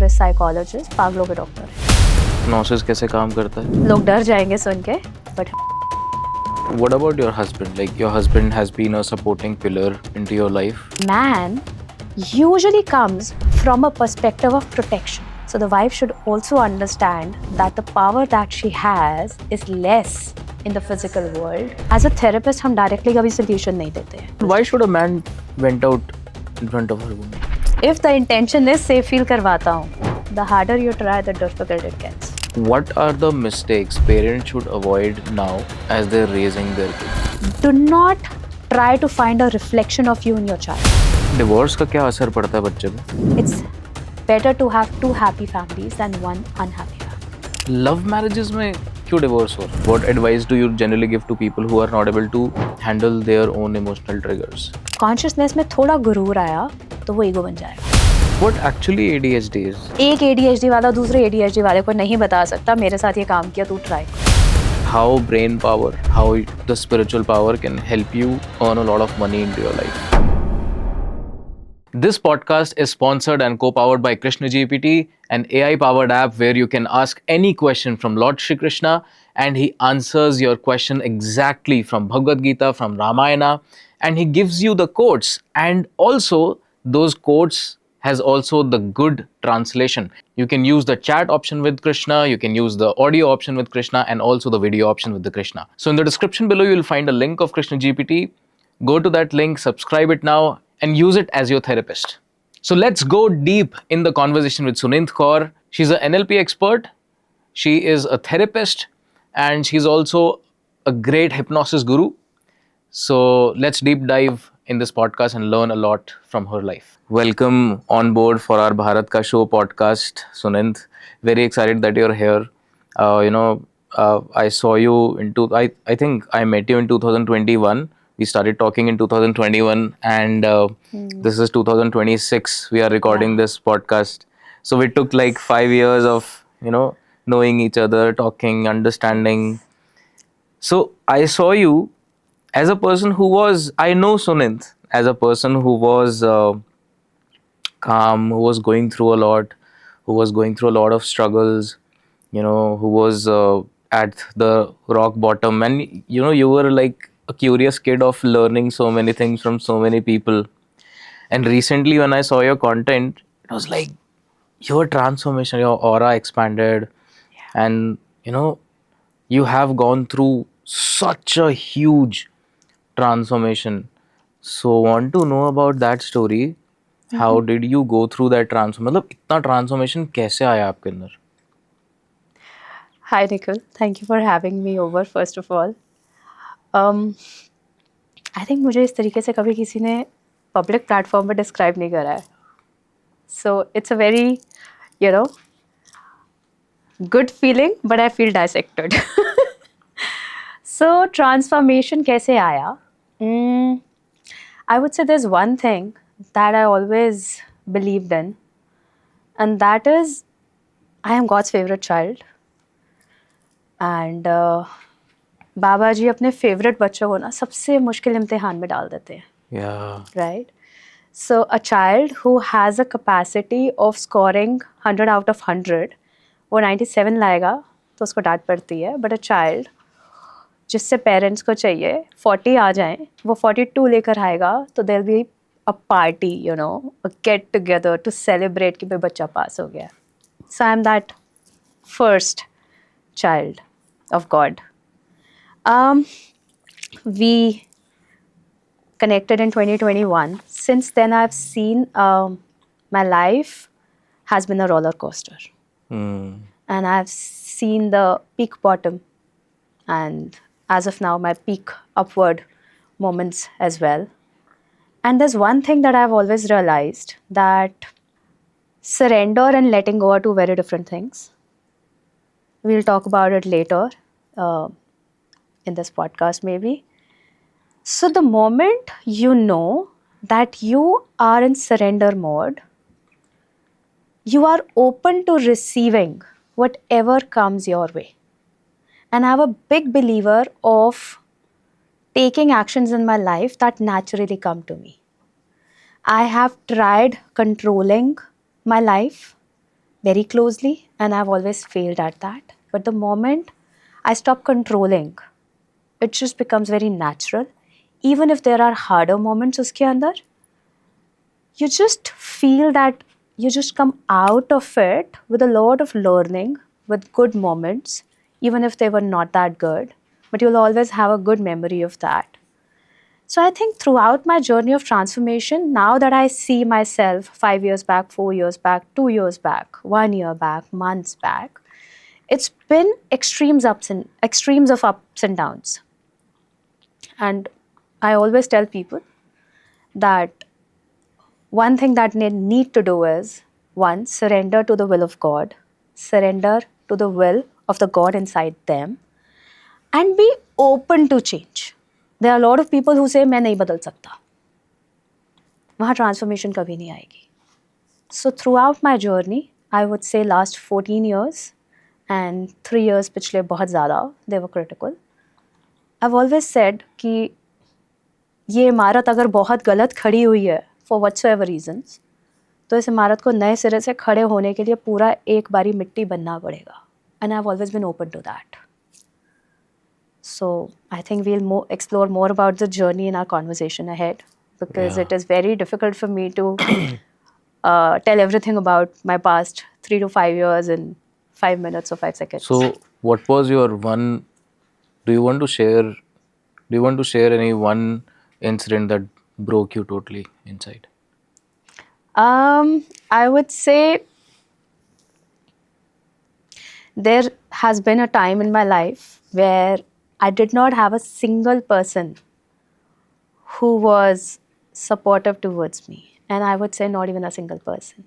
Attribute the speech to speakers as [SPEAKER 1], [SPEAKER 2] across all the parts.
[SPEAKER 1] is psychologist, पागलों के doctor है।
[SPEAKER 2] Hypnosis कैसे काम करता है?
[SPEAKER 1] लोग डर जाएंगे सुन के, but
[SPEAKER 2] What about your husband? Like your husband has been a supporting pillar into your life.
[SPEAKER 1] man usually comes from a perspective of protection. So the wife should also understand that the power that she has is less in the physical world. As a therapist, हम directly कभी solution नहीं देते हैं.
[SPEAKER 2] Why should a man went out in front of her woman?
[SPEAKER 1] If the intention is safe feel करवाता हूँ, the harder you try, the difficult it gets.
[SPEAKER 2] What are the mistakes parents should avoid now as they're raising their kids?
[SPEAKER 1] Do not try to find a reflection of you in your child.
[SPEAKER 2] Divorce का क्या असर पड़ता है बच्चे पे?
[SPEAKER 1] It's better to have two happy families than one unhappy family.
[SPEAKER 2] Love marriages में क्यों divorce हो? What advice do you generally give to people who are not able to handle their own emotional triggers?
[SPEAKER 1] Consciousness में थोड़ा गुरूर आया तो वो ego बन जाएगा.
[SPEAKER 2] What actually ADHD is?
[SPEAKER 1] एक ADHD वाला दूसरे ADHD वाले को नहीं बता सकता मेरे साथ ये काम किया, तू try.
[SPEAKER 2] How brain power, how the spiritual power can help you earn a lot of money into your life. This podcast is sponsored and co-powered by Krishna GPT, an AI-powered app where you can ask any question from Lord Shri Krishna and he answers your question exactly from Bhagavad Gita, from Ramayana, and he gives you the quotes, and also those quotes has also the good translation. You can use the chat option with Krishna, you can use the audio option with Krishna, and also the video option with the Krishna. So in the description below, you'll find a link of Krishna GPT. Go to that link, subscribe it now, and use it as your therapist. So let's go deep in the conversation with Sunint Kaur. She's an NLP expert, she is a therapist, and she's also a great hypnosis guru. So let's deep dive in this podcast and learn a lot from her life. Welcome on board for our Bharat Ka Show podcast, Sunint. Very excited that you're here. I saw you I think I met you in 2021. We started talking in 2021 and this is 2026. We are recording this podcast. So we took like 5 years of, knowing each other, talking, understanding. So I saw you as a person I know Sunint as a person who was calm, who was going through a lot, of struggles, who was at the rock bottom. And, you were like a curious kid of learning so many things from so many people. And recently when I saw your content, it was like your transformation, your aura expanded. Yeah. And, you have gone through such a huge transformation. So want to know about that story. How did you go through that transformation? मतलब इतना transformation कैसे आया आपके अंदर?
[SPEAKER 1] Hi Nikhil, thank you for having me over first of all. I think मुझे इस तरीके से कभी किसी ने public platform पर describe नहीं करा है. So it's a very, good feeling, but I feel dissected. So transformation कैसे आया? I would say there's one thing that I always believed in, and that is I am God's favorite child. And बाबा जी अपने favorite बच्चों को ना सबसे मुश्किल इम्तिहान में डाल देते हैं.
[SPEAKER 2] Yeah.
[SPEAKER 1] Right? So a child who has a capacity of scoring 100 out of 100, वो 97 लाएगा तो उसको डांट पड़ती है. But a child जिससे पेरेंट्स को चाहिए 40 आ जाएं, वो 42 लेकर आएगा तो there be a party, a get together to celebrate कि भाई बच्चा पास हो गया. So I am that first child of God. We connected in 2021. Since then I've seen my life has been a roller coaster. And I've seen the peak bottom and as of now, my peak upward moments as well. And there's one thing that I've always realized, that surrender and letting go are two very different things. We'll talk about it later in this podcast maybe. So the moment you know that you are in surrender mode, you are open to receiving whatever comes your way. And I'm a big believer of taking actions in my life that naturally come to me. I have tried controlling my life very closely, and I've always failed at that. But the moment I stop controlling, it just becomes very natural. Even if there are harder moments uske andar, you just feel that you just come out of it with a lot of learning, with good moments, even if they were not that good. But you'll always have a good memory of that. So I think throughout my journey of transformation, now that I see myself 5 years back, 4 years back, 2 years back, 1 year back, months back, it's been extremes of ups and downs. And I always tell people that one thing that they need to do is, one, surrender to the will of God, surrender to the will of the God inside them, and be open to change. There are a lot of people who say मैं नहीं बदल सकता, वहाँ transformation कभी नहीं आएगी. So throughout my journey, I would say last 14 years and 3 years पिछले बहुत ज़्यादा they were critical. I've always said कि ये इमारत अगर बहुत गलत खड़ी हुई है for whatsoever reasons, तो इस इमारत को नए सिरे से खड़े होने के लिए पूरा एक बारी मिट्टी बनना पड़ेगा. And I've always been open to that. So I think we'll explore more about the journey in our conversation ahead, because it is very difficult for me to tell everything about my past 3 to 5 years in 5 minutes or 5 seconds.
[SPEAKER 2] So what was your one, do you want to share any one incident that broke you totally inside?
[SPEAKER 1] I would say there has been a time in my life where I did not have a single person who was supportive towards me. And I would say not even a single person.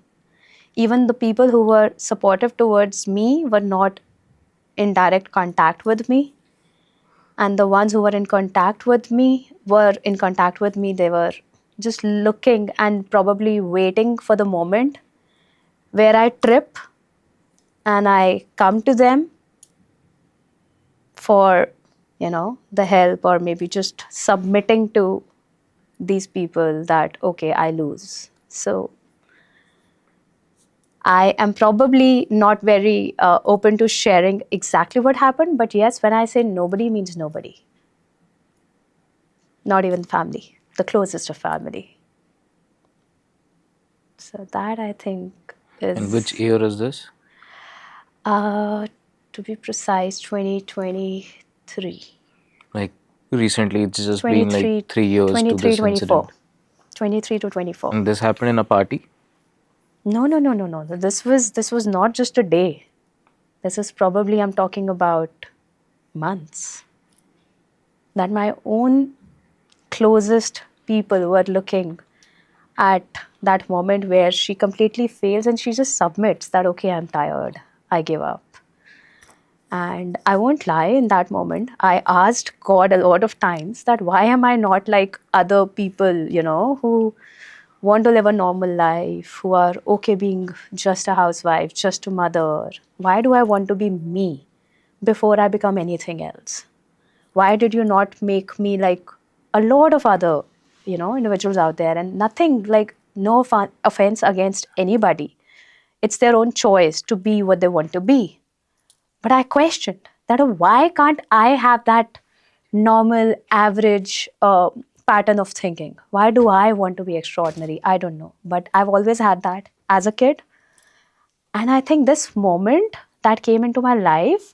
[SPEAKER 1] Even the people who were supportive towards me were not in direct contact with me. And the ones who were in contact with me, they were just looking and probably waiting for the moment where I trip and I come to them for, the help, or maybe just submitting to these people that, okay, I lose. So I am probably not very open to sharing exactly what happened, but yes, when I say nobody means nobody. Not even family, the closest of family. So that, I think, is...
[SPEAKER 2] And which year is this?
[SPEAKER 1] To be precise, 2023.
[SPEAKER 2] Like recently, it's just been like 3 years to this
[SPEAKER 1] 24.
[SPEAKER 2] incident.
[SPEAKER 1] 23 to 24.
[SPEAKER 2] And this happened in a party?
[SPEAKER 1] No. This was not just a day. This is probably, I'm talking about months. That my own closest people were looking at that moment where she completely fails and she just submits that, okay, I'm tired, I give up. And I won't lie, in that moment, I asked God a lot of times that why am I not like other people, who want to live a normal life, who are okay being just a housewife, just a mother? Why do I want to be me before I become anything else? Why did you not make me like a lot of other, individuals out there? And nothing, like, no offense against anybody. It's their own choice to be what they want to be. But I questioned that, why can't I have that normal, average pattern of thinking? Why do I want to be extraordinary? I don't know. But I've always had that as a kid. And I think this moment that came into my life,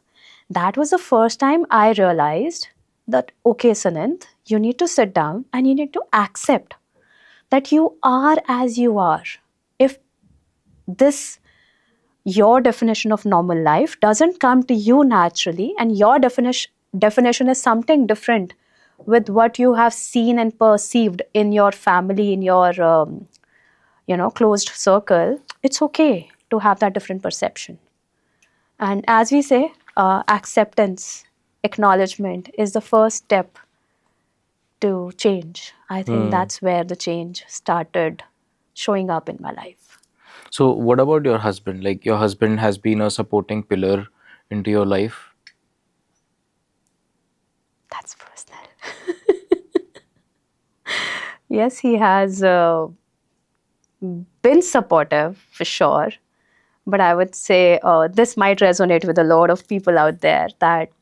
[SPEAKER 1] that was the first time I realized that, okay, Sanant, you need to sit down and you need to accept that you are as you are. If your definition of normal life doesn't come to you naturally, and your definition is something different with what you have seen and perceived in your family, in your closed circle, it's okay to have that different perception. And as we say, acceptance, acknowledgement is the first step to change. I think that's where the change started showing up in my life.
[SPEAKER 2] So what about your husband? Like, your husband has been a supporting pillar into your life?
[SPEAKER 1] That's personal. Yes, he has been supportive for sure. but I would say this might resonate with a lot of people out there that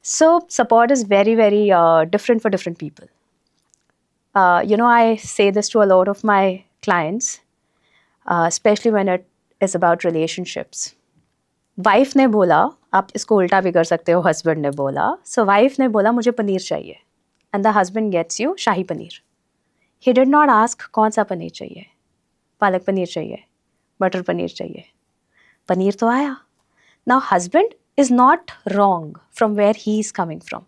[SPEAKER 1] so support is very, very different for different people. I say this to a lot of my clients, especially when it is about relationships. Wife ने बोला, आप इसको उल्टा भी कर सकते हो, husband ने बोला, सो वाइफ ने बोला मुझे पनीर चाहिए, and the husband gets you shahi paneer. He did not ask कौन सा पनीर चाहिए, पालक पनीर चाहिए, मटर पनीर चाहिए, पनीर तो आया. Now husband is not wrong from where he is coming from,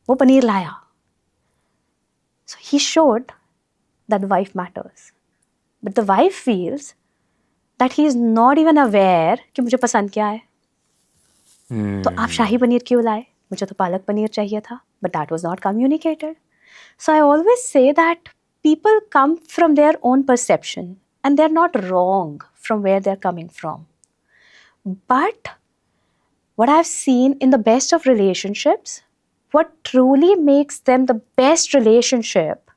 [SPEAKER 1] वो पनीर लाया. So he showed that wife matters, but the wife feels that he is not even aware कि मुझे पसंद क्या है. तो आप शाही पनीर क्यों लाए, मुझे तो पालक पनीर चाहिए था, but that was not communicated. So I always say that people come from their own perception and they're not wrong from where they're coming from. But what I've seen in the best of relationships, what truly makes them the best relationship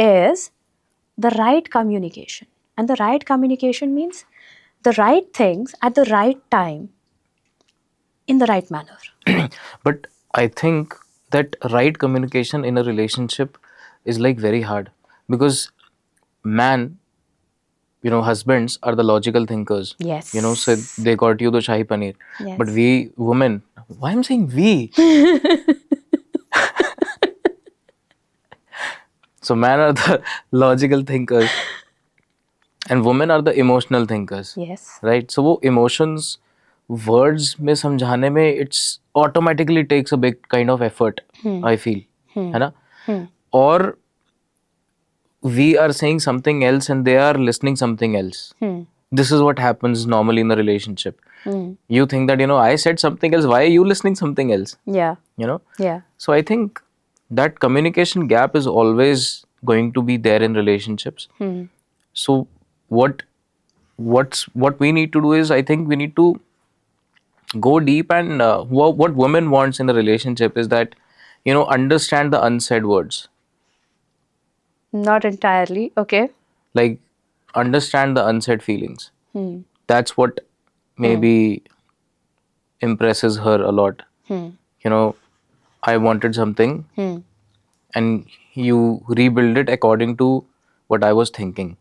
[SPEAKER 1] is the right communication. And the right communication means the right things at the right time in the right manner.
[SPEAKER 2] But I think that right communication in a relationship is like very hard, because husbands are the logical thinkers.
[SPEAKER 1] Yes.
[SPEAKER 2] So they got you the shahi paneer.
[SPEAKER 1] Yes.
[SPEAKER 2] But we women, why I'm saying we? So men are the logical thinkers and women are the emotional thinkers.
[SPEAKER 1] Yes.
[SPEAKER 2] Right? So वो emotions words में समझाने में it's automatically takes a big kind of effort, I feel. है ना? Or we are saying something else and they are listening something else. This is what happens normally in the relationship. You think that, I said something else, why are you listening something else?
[SPEAKER 1] Yeah. Yeah.
[SPEAKER 2] So I think that communication gap is always going to be there in relationships. So what we need to do is, I think we need to go deep, and what women wants in a relationship is that, understand the unsaid words.
[SPEAKER 1] Not entirely. Okay.
[SPEAKER 2] Like, understand the unsaid feelings. That's what maybe impresses her a lot. I wanted something and you rebuild it according to what I was thinking.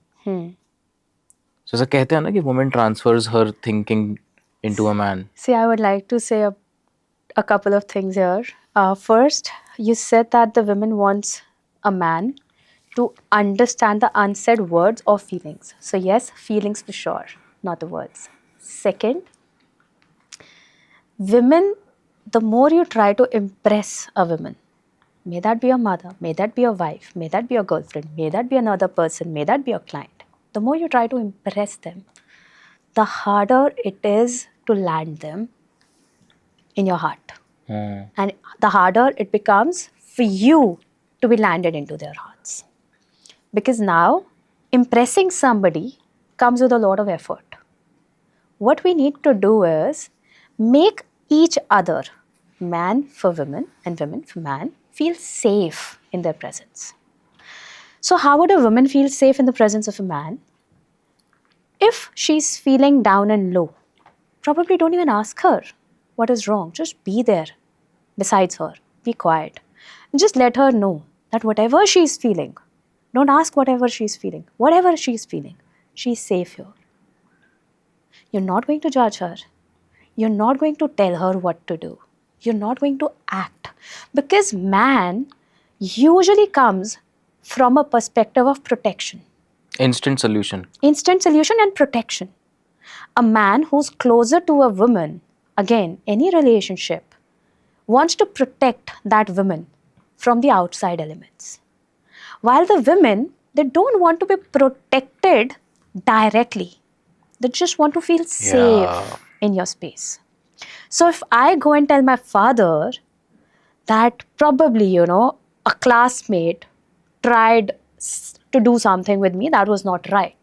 [SPEAKER 2] So ऐसा कहते हैं ना कि woman transfers her thinking into a man.
[SPEAKER 1] See, I would like to say a couple of things here. First, you said that the woman wants a man to understand the unsaid words or feelings. So yes, feelings for sure, not the words. Second, women, the more you try to impress a woman, may that be your mother, may that be your wife, may that be your girlfriend, may that be another person, may that be your client, the more you try to impress them, the harder it is to land them in your heart. And the harder it becomes for you to be landed into their hearts. Because now, impressing somebody comes with a lot of effort. What we need to do is make each other, man for women and women for man, feel safe in their presence. So how would a woman feel safe in the presence of a man? If she's feeling down and low, probably don't even ask her what is wrong. Just be there besides her. Be quiet. And just let her know that whatever she's feeling, don't ask whatever she's feeling. Whatever she's feeling, she's safe here. You're not going to judge her. You're not going to tell her what to do. You're not going to act. Because man usually comes from a perspective of protection.
[SPEAKER 2] Instant solution.
[SPEAKER 1] Instant solution and protection. A man who's closer to a woman, again, any relationship, wants to protect that woman from the outside elements. While the women, they don't want to be protected directly. They just want to feel safe in your space. So if I go and tell my father that probably, a classmate tried to do something with me that was not right,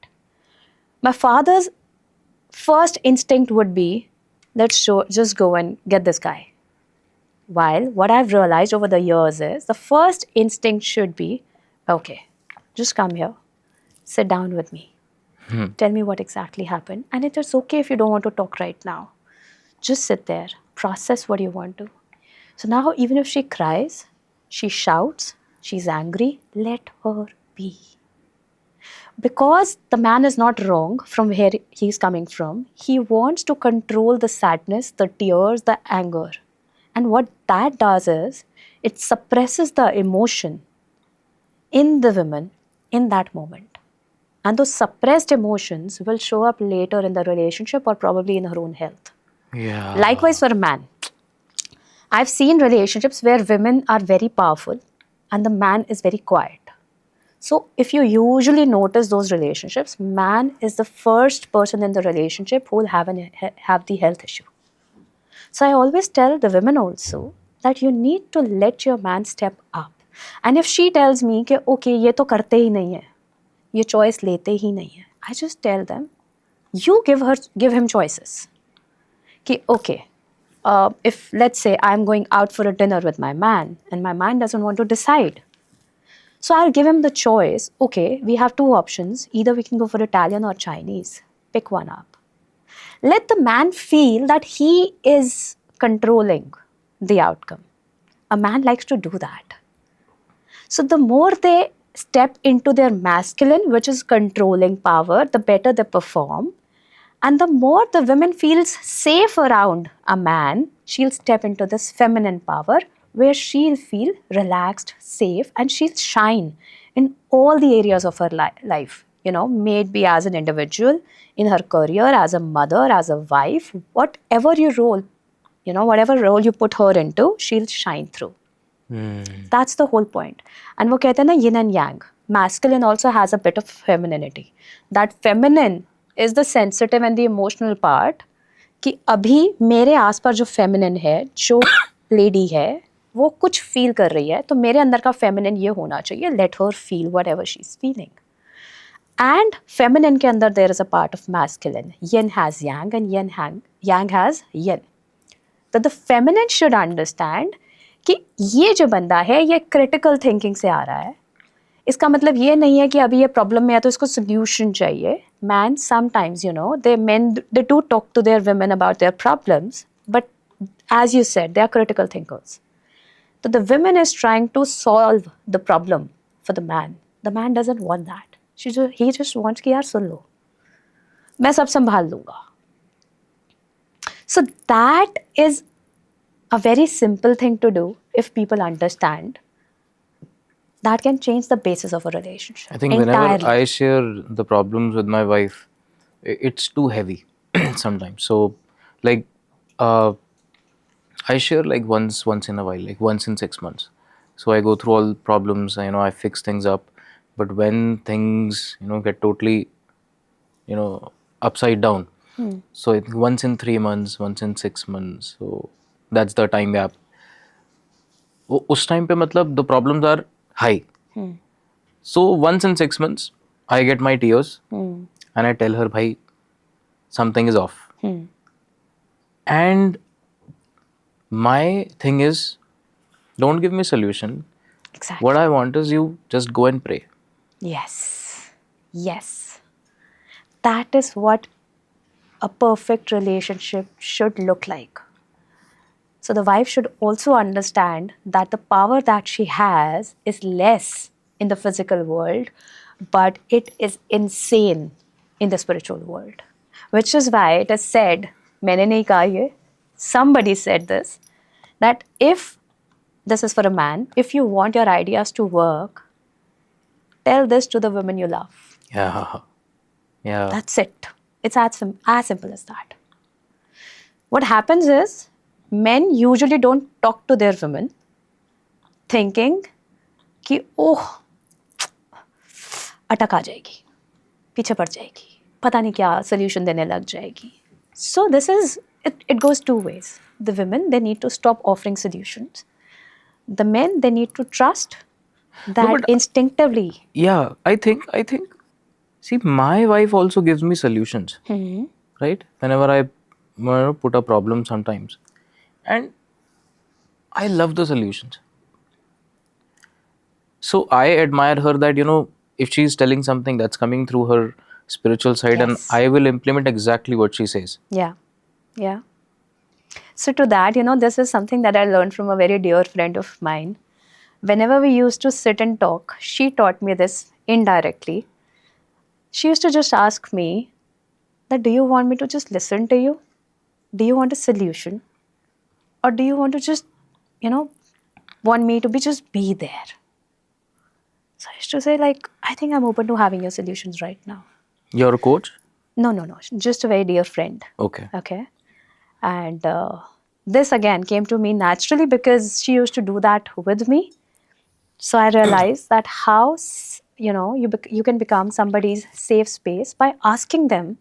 [SPEAKER 1] my father's first instinct would be, just go and get this guy. While what I've realized over the years is, the first instinct should be, okay, just come here, sit down with me. Tell me what exactly happened. And it is okay if you don't want to talk right now. Just sit there, process what you want to. So now, even if she cries, she shouts, she's angry, let her be. Because the man is not wrong from where he's coming from, he wants to control the sadness, the tears, the anger. And what that does is, it suppresses the emotion in the women in that moment. And those suppressed emotions will show up later in the relationship or probably in her own health.
[SPEAKER 2] Yeah.
[SPEAKER 1] Likewise for a man. I've seen relationships where women are very powerful and the man is very quiet. So if you usually notice those relationships, man is the first person in the relationship who will have the health issue. So I always tell the women also that you need to let your man step up. And if she tells me कि okay ये तो करते ही नहीं है, ये choice लेते ही नहीं है, I just tell them, you give him choices. कि okay, if let's say I'm going out for a dinner with my man and my man doesn't want to decide, so I'll give him the choice. Okay, we have two options. Either we can go for Italian or Chinese. Pick one up. Let the man feel that he is controlling the outcome. A man likes to do that. So the more they step into their masculine, which is controlling power, the better they perform. And the more the woman feels safe around a man, she'll step into this feminine power where she'll feel relaxed, safe, and she'll shine in all the areas of her life. You know, may it be as an individual, in her career, as a mother, as a wife, whatever your role, you know, whatever role you put her into, she'll shine through. That's the whole point. And वो कहते हैं ना yin and yang. Masculine also has a bit of femininity. That feminine is the sensitive and the emotional part. कि अभी मेरे आसपास जो feminine है, जो lady है, वो कुछ feel कर रही है, तो मेरे अंदर का feminine ये होना चाहिए. Let her feel whatever she's feeling. And feminine के अंदर there is a part of masculine. Yin has yang and yang has yin. That the feminine should understand कि ये जो बंदा है ये क्रिटिकल थिंकिंग से आ रहा है. इसका मतलब ये नहीं है कि अभी ये प्रॉब्लम में है तो इसको सोल्यूशन चाहिए. Man sometimes you know they do talk to their women about their problems, but as you said they are critical thinkers. तो the women is trying to solve the problem for the man. The man doesn't want that. He just wants कि यार सुन लो, मैं सब संभाल लूंगा. So that is a very simple thing to do if people understand. That can change the basis of a relationship.
[SPEAKER 2] I think
[SPEAKER 1] entirely.
[SPEAKER 2] Whenever I share the problems with my wife, it's too heavy sometimes. So, like, I share like once in a while, like once in 6 months. So I go through all problems. You know, I fix things up. But when things, you know, get totally, you know, upside down. So I think once in 3 months, once in 6 months. So that's the time gap. उस time पे मतलब the problems are high. So once in 6 months, I get my tears and I tell her, bhai, something is off. And my thing is, don't give me solution.
[SPEAKER 1] Exactly.
[SPEAKER 2] What I want is you just go and pray.
[SPEAKER 1] Yes. Yes. That is what a perfect relationship should look like. So the wife should also understand that the power that she has is less in the physical world, but it is insane in the spiritual world. Which is why it is said, मैंने नहीं कहा ये, somebody said this, that if, this is for a man, if you want your ideas to work, tell this to the women you love.
[SPEAKER 2] Yeah. Yeah.
[SPEAKER 1] That's it. It's as simple as that. What happens is, men usually don't talk to their women thinking कि ओह अटक आ जाएगी, पीछे पड़ जाएगी, पता नहीं क्या solution देने लग जाएगी. So this is, it goes two ways. The women, they need to stop offering solutions. The men, they need to trust that
[SPEAKER 2] but-
[SPEAKER 1] instinctively.
[SPEAKER 2] Yeah, I think, see, my wife also gives me solutions, right? Whenever I put a problem sometimes. And I love the solutions. So I admire her that, you know, if she's telling something that's coming through her spiritual side, and
[SPEAKER 1] Yes.
[SPEAKER 2] I will implement exactly what she says.
[SPEAKER 1] Yeah, yeah. So to that, this is something that I learned from a very dear friend of mine. Whenever we used to sit and talk, she taught me this indirectly. She used to just ask me that, do you want me to just listen to you? Do you want a solution? Or do you want to just, want me to just be there? So I used to say, like, I think I'm open to having your solutions right now.
[SPEAKER 2] You're a coach?
[SPEAKER 1] No, just a very dear friend.
[SPEAKER 2] Okay.
[SPEAKER 1] Okay. And this again came to me naturally because she used to do that with me. So I realized that how, you can become somebody's safe space by asking them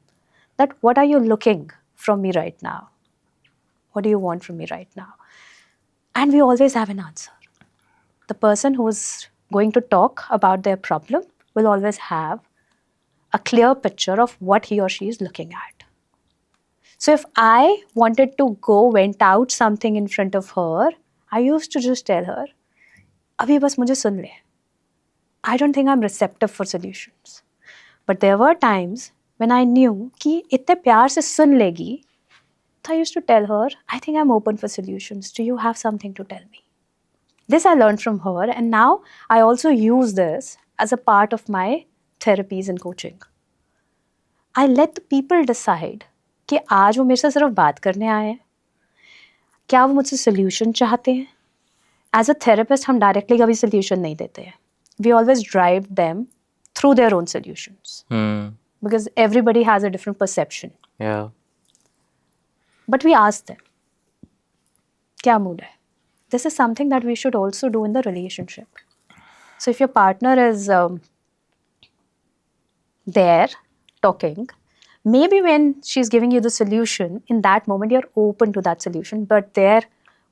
[SPEAKER 1] that, what are you looking from me right now? What do you want from me right now? And we always have an answer. The person who's going to talk about their problem will always have a clear picture of what he or she is looking at. So if I wanted to go vent out something in front of her, I used to just tell her, abhi bas mujhe sun le. I don't think I'm receptive for solutions. But there were times when I knew कि इतने प्यार से सुन लेगी, so I used to tell her, I think I'm open for solutions. Do you have something to tell me? This I learned from her, and now I also use this as a part of my therapies and coaching. I let the people decide कि आज वो मेरे से सिर्फ बात करने आए हैं, क्या वो मुझसे solution चाहते हैं. As a therapist, हम directly कभी solution नहीं देते हैं. We always drive them through their own solutions. Because everybody has a different perception.
[SPEAKER 2] Yeah.
[SPEAKER 1] But we ask them, क्या mood है? This is something that we should also do in the relationship. So if your partner is there talking, maybe when she's giving you the solution, in that moment you're open to that solution. But there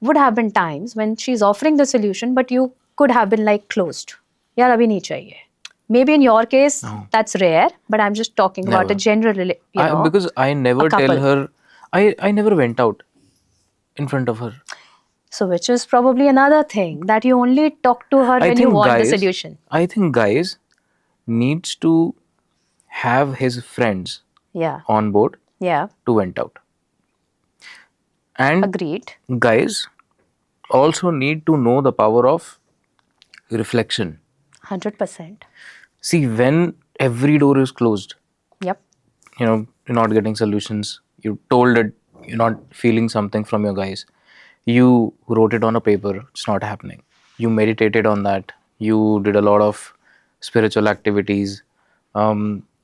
[SPEAKER 1] would have been times when she's offering the solution, but you could have been like closed. Yaar, abhi nahi chahiye. Maybe in your case, that's rare, but I'm just talking about a general,
[SPEAKER 2] because I never tell her, I never went out in front of her.
[SPEAKER 1] So which is probably another thing, that you only talk to her when you want the solution.
[SPEAKER 2] I think guys needs to have his friends on board to vent out. And
[SPEAKER 1] agreed.
[SPEAKER 2] Guys also need to know the power of reflection.
[SPEAKER 1] 100%.
[SPEAKER 2] See, when every door is closed,
[SPEAKER 1] yep,
[SPEAKER 2] you're not getting solutions, you told that you're not feeling something from your guys, you wrote it on a paper, it's not happening. You meditated on that, you did a lot of spiritual activities,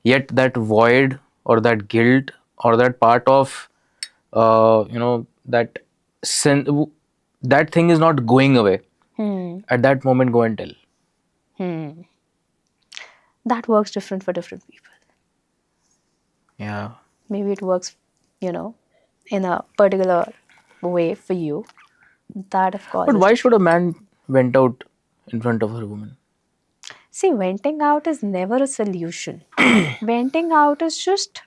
[SPEAKER 2] yet that void or that guilt or that part of that that thing is not going away. At that moment, go and tell.
[SPEAKER 1] That works different for different people.
[SPEAKER 2] Yeah.
[SPEAKER 1] Maybe it works, in a particular way for you. That, of course.
[SPEAKER 2] But why should a man vent out in front of a woman?
[SPEAKER 1] See, venting out is never a solution. Venting out is just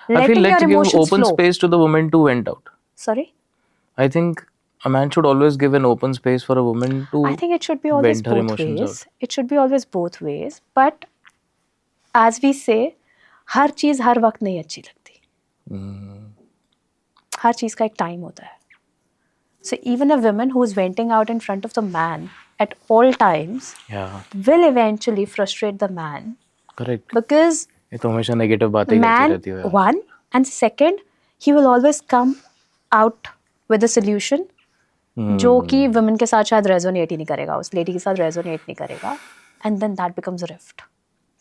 [SPEAKER 1] letting your emotions
[SPEAKER 2] give open
[SPEAKER 1] flow.
[SPEAKER 2] Space to the woman to vent out.
[SPEAKER 1] Sorry?
[SPEAKER 2] I think a man should always give an open space for a woman to
[SPEAKER 1] I think it should be always
[SPEAKER 2] vent her
[SPEAKER 1] both
[SPEAKER 2] emotions
[SPEAKER 1] ways.
[SPEAKER 2] out.
[SPEAKER 1] It should be always both ways. But as we say, हर चीज़ हर वक्त नहीं अच्छी लगती. हर चीज़ का एक time होता है. So even a woman who is venting out in front of the man at all times will eventually frustrate the man.
[SPEAKER 2] Correct.
[SPEAKER 1] Because
[SPEAKER 2] ये तो हमेशा negative बातें करती रहती हो यार.
[SPEAKER 1] One, and second, he will always come out with a solution जो कि women के साथ शायद resonate ही नहीं करेगा, उस lady के साथ resonate नहीं करेगा, and then that becomes a rift.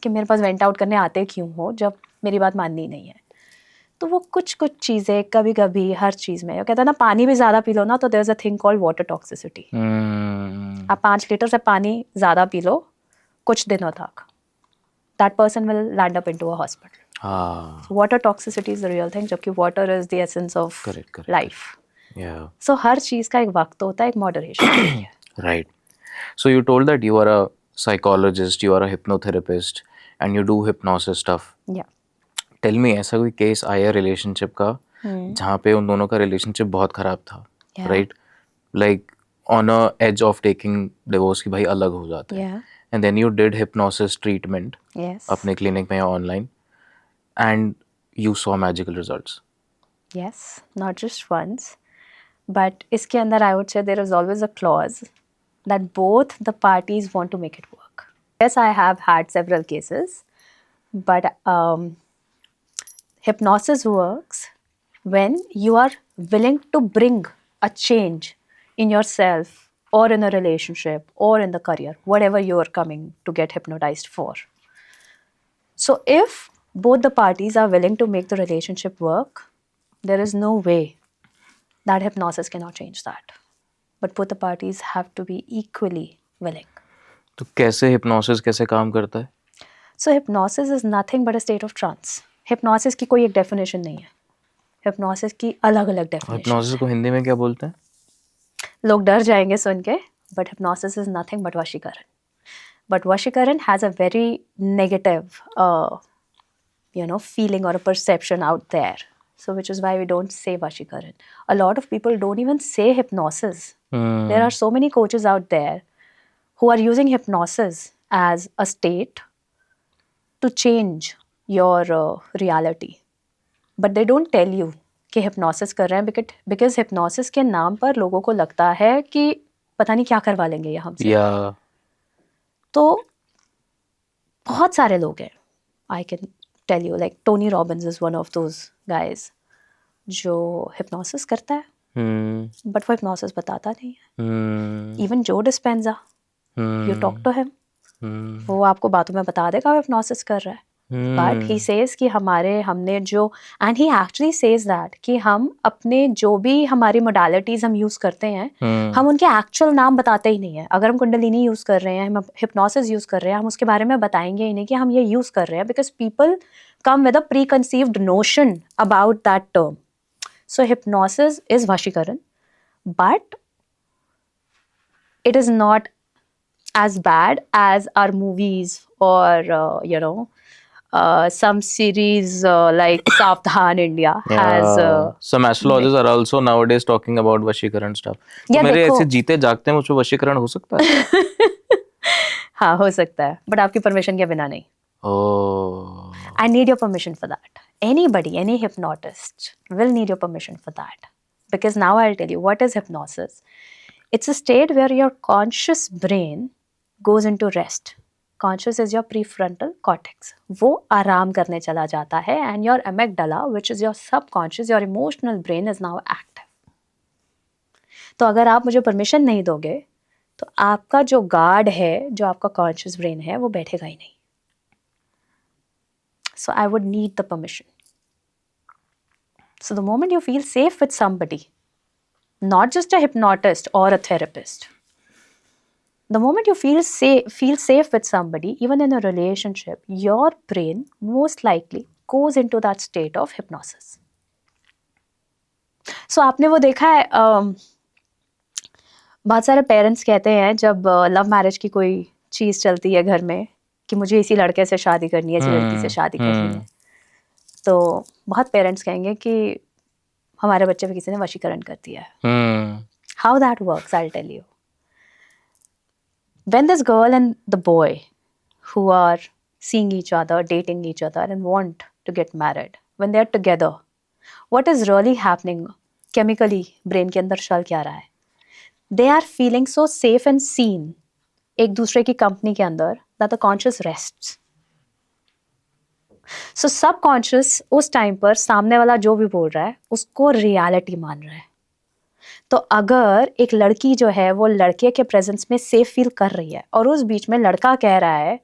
[SPEAKER 1] कि मेरे पास vent out करने आते क्यों हो जब मेरी बात माननी नहीं है. तो वो कुछ चीज़ें कभी-कभी हर चीज़ में, वो कहता है ना, पानी भी ज़्यादा पी लो ना तो there's a thing called water toxicity. आप 5 लीटर से पानी ज़्यादा पी लो कुछ दिनों तक, that person will land up into a hospital. So water toxicity is the real thing, जबकि water is the essence of life.
[SPEAKER 2] Yeah.
[SPEAKER 1] So हर चीज़ का एक वक्त होता है, एक moderation.
[SPEAKER 2] Right. So you told that you are a psychologist, you are a hypnotherapist, and you do hypnosis stuff.
[SPEAKER 1] Yeah.
[SPEAKER 2] Tell me, ऐसा कोई case आया relationship का जहाँ पे उन दोनों का रिलेशनशिप बहुत खराब था, right? Like on a edge of taking divorce की भाई अलग हो जाता है, and then you did hypnosis treatment अपने क्लिनिक में या online, and you saw magical results.
[SPEAKER 1] Yes, not just once, but इसके अंदर I would say there is always a clause that both the parties want to make it work. Yes, I have had several cases, but hypnosis works when you are willing to bring a change in yourself or in a relationship or in the career, whatever you are coming to get hypnotized for. So if both the parties are willing to make the relationship work, there is no way that hypnosis cannot change that. But both the parties have to be equally willing.
[SPEAKER 2] तो कैसे hypnosis कैसे काम करता है?
[SPEAKER 1] So hypnosis is nothing but a state of trance. Hypnosis की कोई एक definition नहीं है. Hypnosis की अलग-अलग definition.
[SPEAKER 2] Hypnosis को हिंदी में क्या बोलते हैं?
[SPEAKER 1] लोग डर जाएंगे सुन के, but hypnosis is nothing but वशीकरण. But वशीकरण has a very negative, feeling or a perception out there. So which is why we don't say vashikaran. A lot of people don't even say hypnosis. There are so many coaches out there who are using hypnosis as a state to change your reality. But they don't tell you कि hypnosis कर रहे हैं because hypnosis के नाम पर लोगों को लगता है कि पता नहीं क्या करवा लेंगे ये हमसे.
[SPEAKER 2] Yeah.
[SPEAKER 1] तो बहुत सारे लोग हैं. I can tell you, like Tony Robbins is one of those guys जो hypnosis करता है, but वो hypnosis बताता नहीं है. Even Joe Dispenza, you talk to him, वो आपको बातों में बता देगा वो hypnosis कर रहा है. But he says कि हमने जो and he actually says that कि हम अपने जो भी हमारी modalities हम use करते हैं, हम उनके actual नाम बताते ही नहीं है. अगर हम कुंडलिनी use कर रहे हैं, हम hypnosis use कर रहे हैं, हम उसके बारे में बताएंगे ही नहीं कि हम ये use कर रहे हैं, because people come with a preconceived notion about that term. So hypnosis is vashikaran, but it is not as bad as our movies or some series like Savdhan India has.
[SPEAKER 2] Some astrologers are also nowadays talking about वशीकरण stuff. तो मेरे ऐसे जीते जागते हैं मुझे वशीकरण हो सकता है?
[SPEAKER 1] हाँ हो सकता है, but आपकी परमिशन के बिना नहीं.
[SPEAKER 2] Oh.
[SPEAKER 1] I need your permission for that. Anybody, any hypnotist will need your permission for that. Because now I'll tell you what is hypnosis. It's a state where your conscious brain goes into rest. Conscious is your prefrontal cortex. वो आराम करने चला जाता है and your amygdala, which is your subconscious, your emotional brain is now active. तो अगर आप मुझे परमिशन नहीं दोगे तो आपका जो गार्ड है, जो आपका कॉन्शियस ब्रेन है, वो बैठेगा ही नहीं. So I would need the permission. So the moment you feel safe with somebody, not just a hypnotist or a therapist, the moment you feel safe with somebody, even in a relationship, your brain most likely goes into that state of hypnosis. So आपने वो देखा है, बहुत सारे parents कहते हैं जब love marriage की कोई चीज़ चलती है घर में कि मुझे इसी लड़के से शादी करनी है, इसी लड़की से शादी करनी है, तो बहुत पेरेंट्स कहेंगे कि हमारे बच्चे पे किसी ने वशीकरण कर दिया है. How that works, I'll tell you. When this girl and the boy who are seeing each other, dating each other and want to get married, when they are together, what is really happening chemically brain के अंदर चल क्या रहा है? They are feeling so safe and seen एक दूसरे की company के अंदर that the conscious rests. So subconscious उस टाइम पर सामने वाला जो भी बोल रहा है उसको रियलिटी मान रहा है. तो अगर एक लड़की जो है वो लड़के के प्रेजेंस में सेफ फील कर रही है और उस बीच में लड़का कह रहा है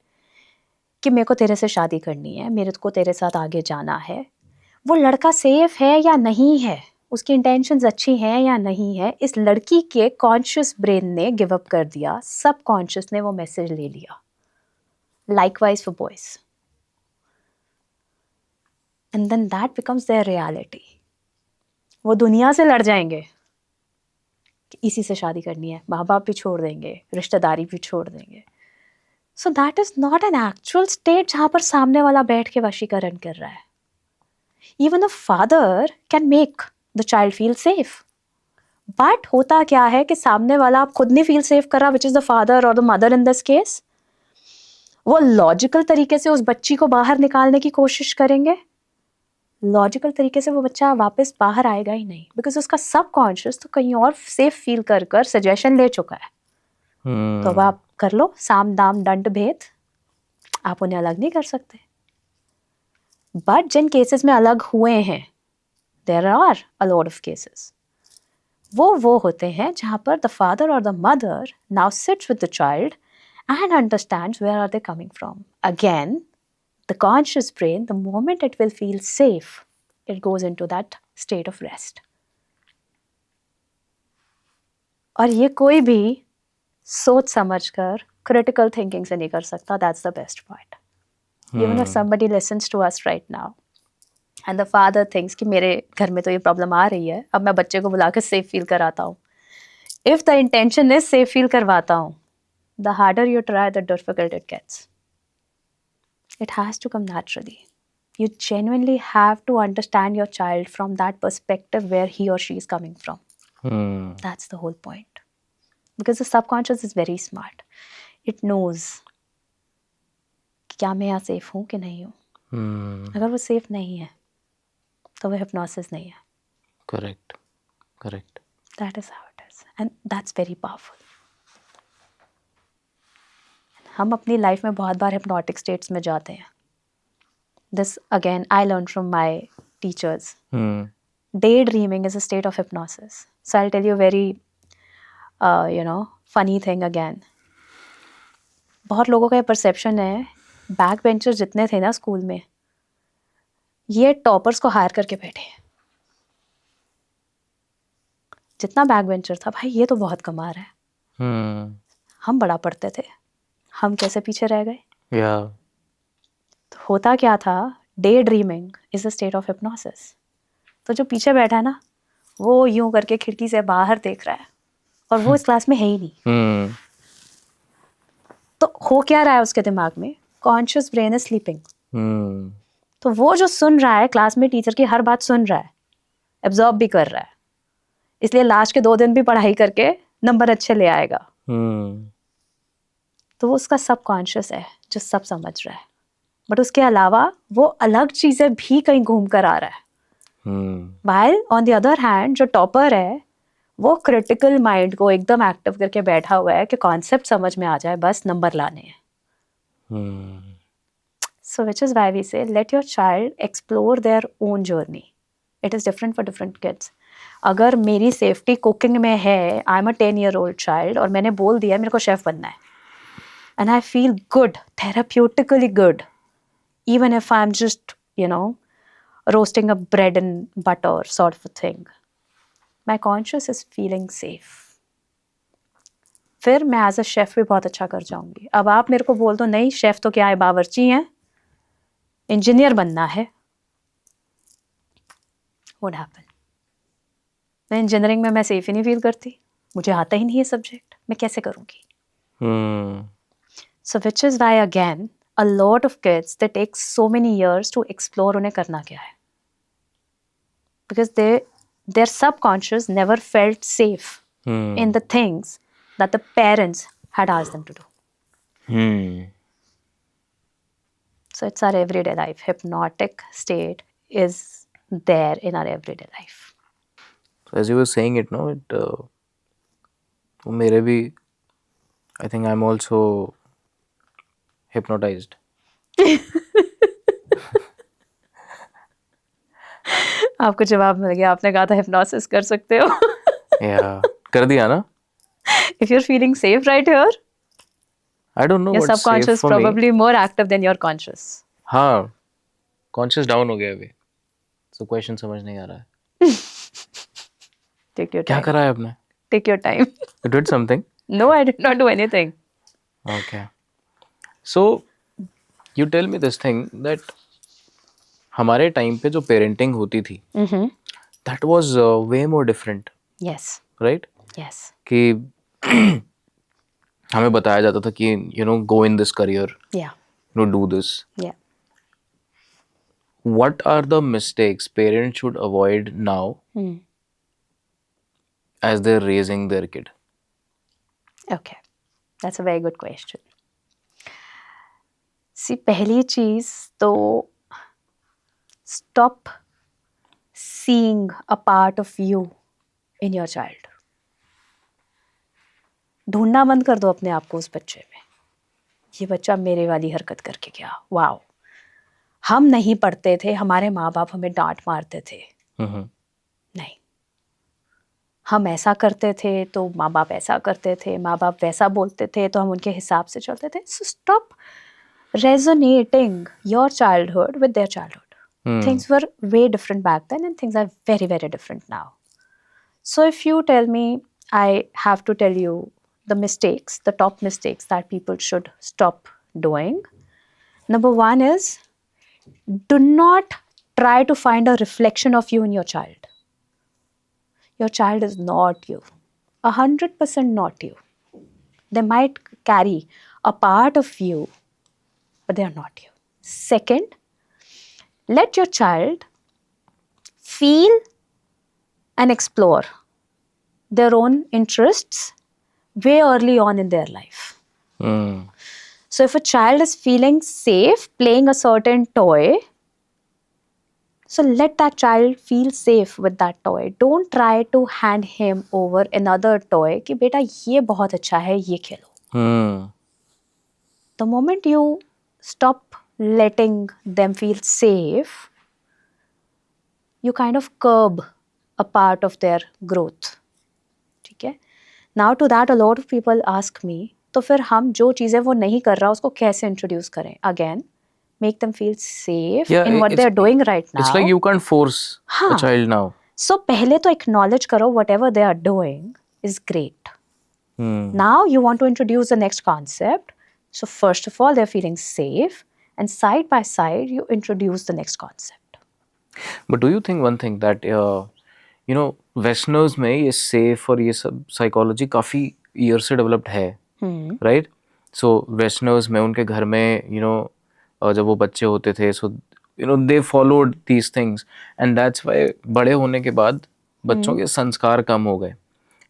[SPEAKER 1] कि मेरे को तेरे से शादी करनी है, मेरे को तेरे साथ आगे जाना है, वो लड़का सेफ है या नहीं है, उसकी इंटेंशंस अच्छी हैं या नहीं है, इस लड़की के कॉन्शियस ब्रेन ने गिव अप कर दिया, सब कॉन्शियस ने वो मैसेज ले लिया. Likewise for boys. And then that becomes their reality. वो दुनिया से लड़ जाएंगे कि इसी से शादी करनी है, माँ बाप भी छोड़ देंगे, रिश्तेदारी भी छोड़ देंगे. So that is not an actual state जहाँ पर सामने वाला बैठ के वशीकरण कर रहा है. Even a father can make the child feel safe. But होता क्या है कि सामने वाला आप खुद नहीं feel safe कर रहा, which is the father or the mother in this case. वो लॉजिकल तरीके से उस बच्ची को बाहर निकालने की कोशिश करेंगे लॉजिकल तरीके से वो बच्चा वापस बाहर आएगा ही नहीं, बिकॉज उसका सब कॉन्शियस तो कहीं और सेफ फील कर कर सजेशन ले चुका है. तो अब आप कर लो साम दाम दंड भेद, आप उन्हें अलग नहीं कर सकते. बट जिन केसेस में अलग हुए हैं, there are a lot of cases, वो होते हैं जहाँ पर द फादर और the mother now sits with the child and understands where are they coming from. Again, the conscious brain, the moment it will feel safe, it goes into that state of rest. और ये कोई भी सोच समझ कर critical thinking से नहीं कर सकता. That's the best part. Even if somebody listens to us right now and the father thinks कि मेरे घर में तो ये प्रॉब्लम आ रही है, अब मैं बच्चे को बुला कर सेफ फील कराता हूँ. If the intention is safe feel करवाता हूँ, the harder you try, the difficult it gets. It has to come naturally. You genuinely have to understand your child from that perspective where he or she is coming from. That's the whole point. Because the subconscious is very smart. It knows कि क्या मैं यहाँ safe हूँ कि नहीं हूँ. अगर वो safe नहीं है, तो वो hypnosis नहीं है.
[SPEAKER 2] Correct.
[SPEAKER 1] That is how it is. And that's very powerful. हम अपनी लाइफ में बहुत बार hypnotic states में जाते हैं. This again I learned from my teachers. Daydreaming is a state of hypnosis. So I'll tell you a very funny thing again. बहुत लोगों का ये परसेप्शन है, बैक बेंचर्स जितने थे ना स्कूल में, ये टॉपर्स को हायर करके बैठे हैं. जितना बैक बेंचर था, भाई ये तो बहुत कमा रहा है. हम बड़ा पढ़ते थे, हम कैसे पीछे रह गए. तो होता क्या था, day dreaming is a state of hypnosis. तो जो पीछे बैठा है ना, वो यूं करके खिड़की से बाहर देख रहा है और वो इस क्लास में है ही नहीं. तो हो क्या रहा है उसके दिमाग में, कॉन्शियस ब्रेन इज स्लीपिंग. तो वो जो सुन रहा है क्लास में, टीचर की हर बात सुन रहा है, एब्जॉर्ब भी कर रहा है, इसलिए लास्ट के 2 दिन भी पढ़ाई करके नंबर अच्छे ले आएगा. तो वो उसका सब कॉन्शियस है जो सब समझ रहा है. बट उसके अलावा वो अलग चीजें भी कहीं घूम कर आ रहा है. While on the other hand, जो टॉपर है वो क्रिटिकल माइंड को एकदम एक्टिव करके बैठा हुआ है कि कॉन्सेप्ट समझ में आ जाए, बस नंबर लाने हैं. So which is why we say let your child explore their own journey. It is different for different kids. अगर मेरी सेफ्टी कुकिंग में है, I am a 10-year-old child और मैंने बोल दिया मेरे को शेफ बनना है, and I feel good, therapeutically good, even if I'm just, roasting a bread and butter sort of a thing. My conscious is feeling safe. फिर मैं एज अ शेफ भी बहुत अच्छा कर जाऊंगी. अब आप मेरे को बोल दो नहीं शेफ तो क्या है, बावर्ची हैं, इंजीनियर बनना है, व्हाट हैपन. मैं इंजीनियरिंग में मैं सेफ ही नहीं फील करती, मुझे आता ही नहीं है सब्जेक्ट, मैं कैसे करूंगी. So which is why again a lot of kids they take so many years to explore उन्हें करना क्या है, because their subconscious never felt safe in the things that the parents had asked them to do. So it's our everyday life. Hypnotic state is there in our everyday life.
[SPEAKER 2] So as you were saying it, no, मेरे भी, I think I'm also hypnotized.
[SPEAKER 1] आपको जवाब मिल गया, आपने कहा था hypnosis कर सकते हो.
[SPEAKER 2] Yeah, कर दिया ना.
[SPEAKER 1] If you're feeling safe right here,
[SPEAKER 2] I don't know
[SPEAKER 1] your
[SPEAKER 2] what's safe
[SPEAKER 1] subconscious
[SPEAKER 2] for me.
[SPEAKER 1] probably more active than your conscious.
[SPEAKER 2] हाँ, conscious down हो गया अभी. So question समझ नहीं आ रहा है.
[SPEAKER 1] Take your
[SPEAKER 2] क्या
[SPEAKER 1] time.
[SPEAKER 2] करा है आपने?
[SPEAKER 1] Take your time.
[SPEAKER 2] You did something?
[SPEAKER 1] No, I did not do anything.
[SPEAKER 2] Okay. So you tell me this thing that हमारे टाइम पे जो पेरेंटिंग होती थी, that was way more different.
[SPEAKER 1] Yes.
[SPEAKER 2] Right?
[SPEAKER 1] Yes.
[SPEAKER 2] कि हमें बताया जाता था कि go in this career,
[SPEAKER 1] Yeah.
[SPEAKER 2] do this.
[SPEAKER 1] Yeah.
[SPEAKER 2] What are the mistakes parents should avoid now as they're raising their kid?
[SPEAKER 1] Okay. That's a very good question. See, पहली चीज तो stop seeing a part of you in your child. ढूंढना बंद कर दो अपने आप को उस बच्चे में, ये बच्चा मेरे वाली हरकत करके गया, वाओ। हम नहीं पढ़ते थे, हमारे माँ बाप हमें डांट मारते थे, नहीं, हम ऐसा करते थे तो माँ बाप ऐसा करते थे, माँ बाप वैसा बोलते थे तो हम उनके हिसाब से चलते थे। So stop resonating your childhood with their childhood. Things were way different back then and things are very, very different now. So if you tell me, I have to tell you the mistakes, the top mistakes that people should stop doing. Number one is, do not try to find a reflection of you in your child. Your child is not you, 100% not you. They might carry a part of you, but they are not you. Second, let your child feel and explore their own interests way early on in their life. So if a child is feeling safe playing a certain toy, so let that child feel safe with that toy. Don't try to hand him over another toy कि बेटा ये बहुत अच्छा है, ये खेलो. The moment you stop letting them feel safe, you kind of curb a part of their growth. ठीक है? Now to that, a lot of people ask me, तो फिर हम जो चीज़ें वो नहीं कर रहा उसको कैसे इंट्रोड्यूस करें? Again, make them feel safe in what they are doing right now.
[SPEAKER 2] It's like you can't force a child now.
[SPEAKER 1] So पहले तो acknowledge करो whatever they are doing is great. Now you want to introduce the next concept. So first of all, they're feeling safe, and side by side, you introduce the next concept.
[SPEAKER 2] But do you think one thing that Westerners में ये safe और ये सब psychology काफी years से developed है, right? So Westerners में उनके घर में जब वो बच्चे होते थे, so they followed these things, and that's why बड़े होने के बाद बच्चों के संस्कार कम हो गए.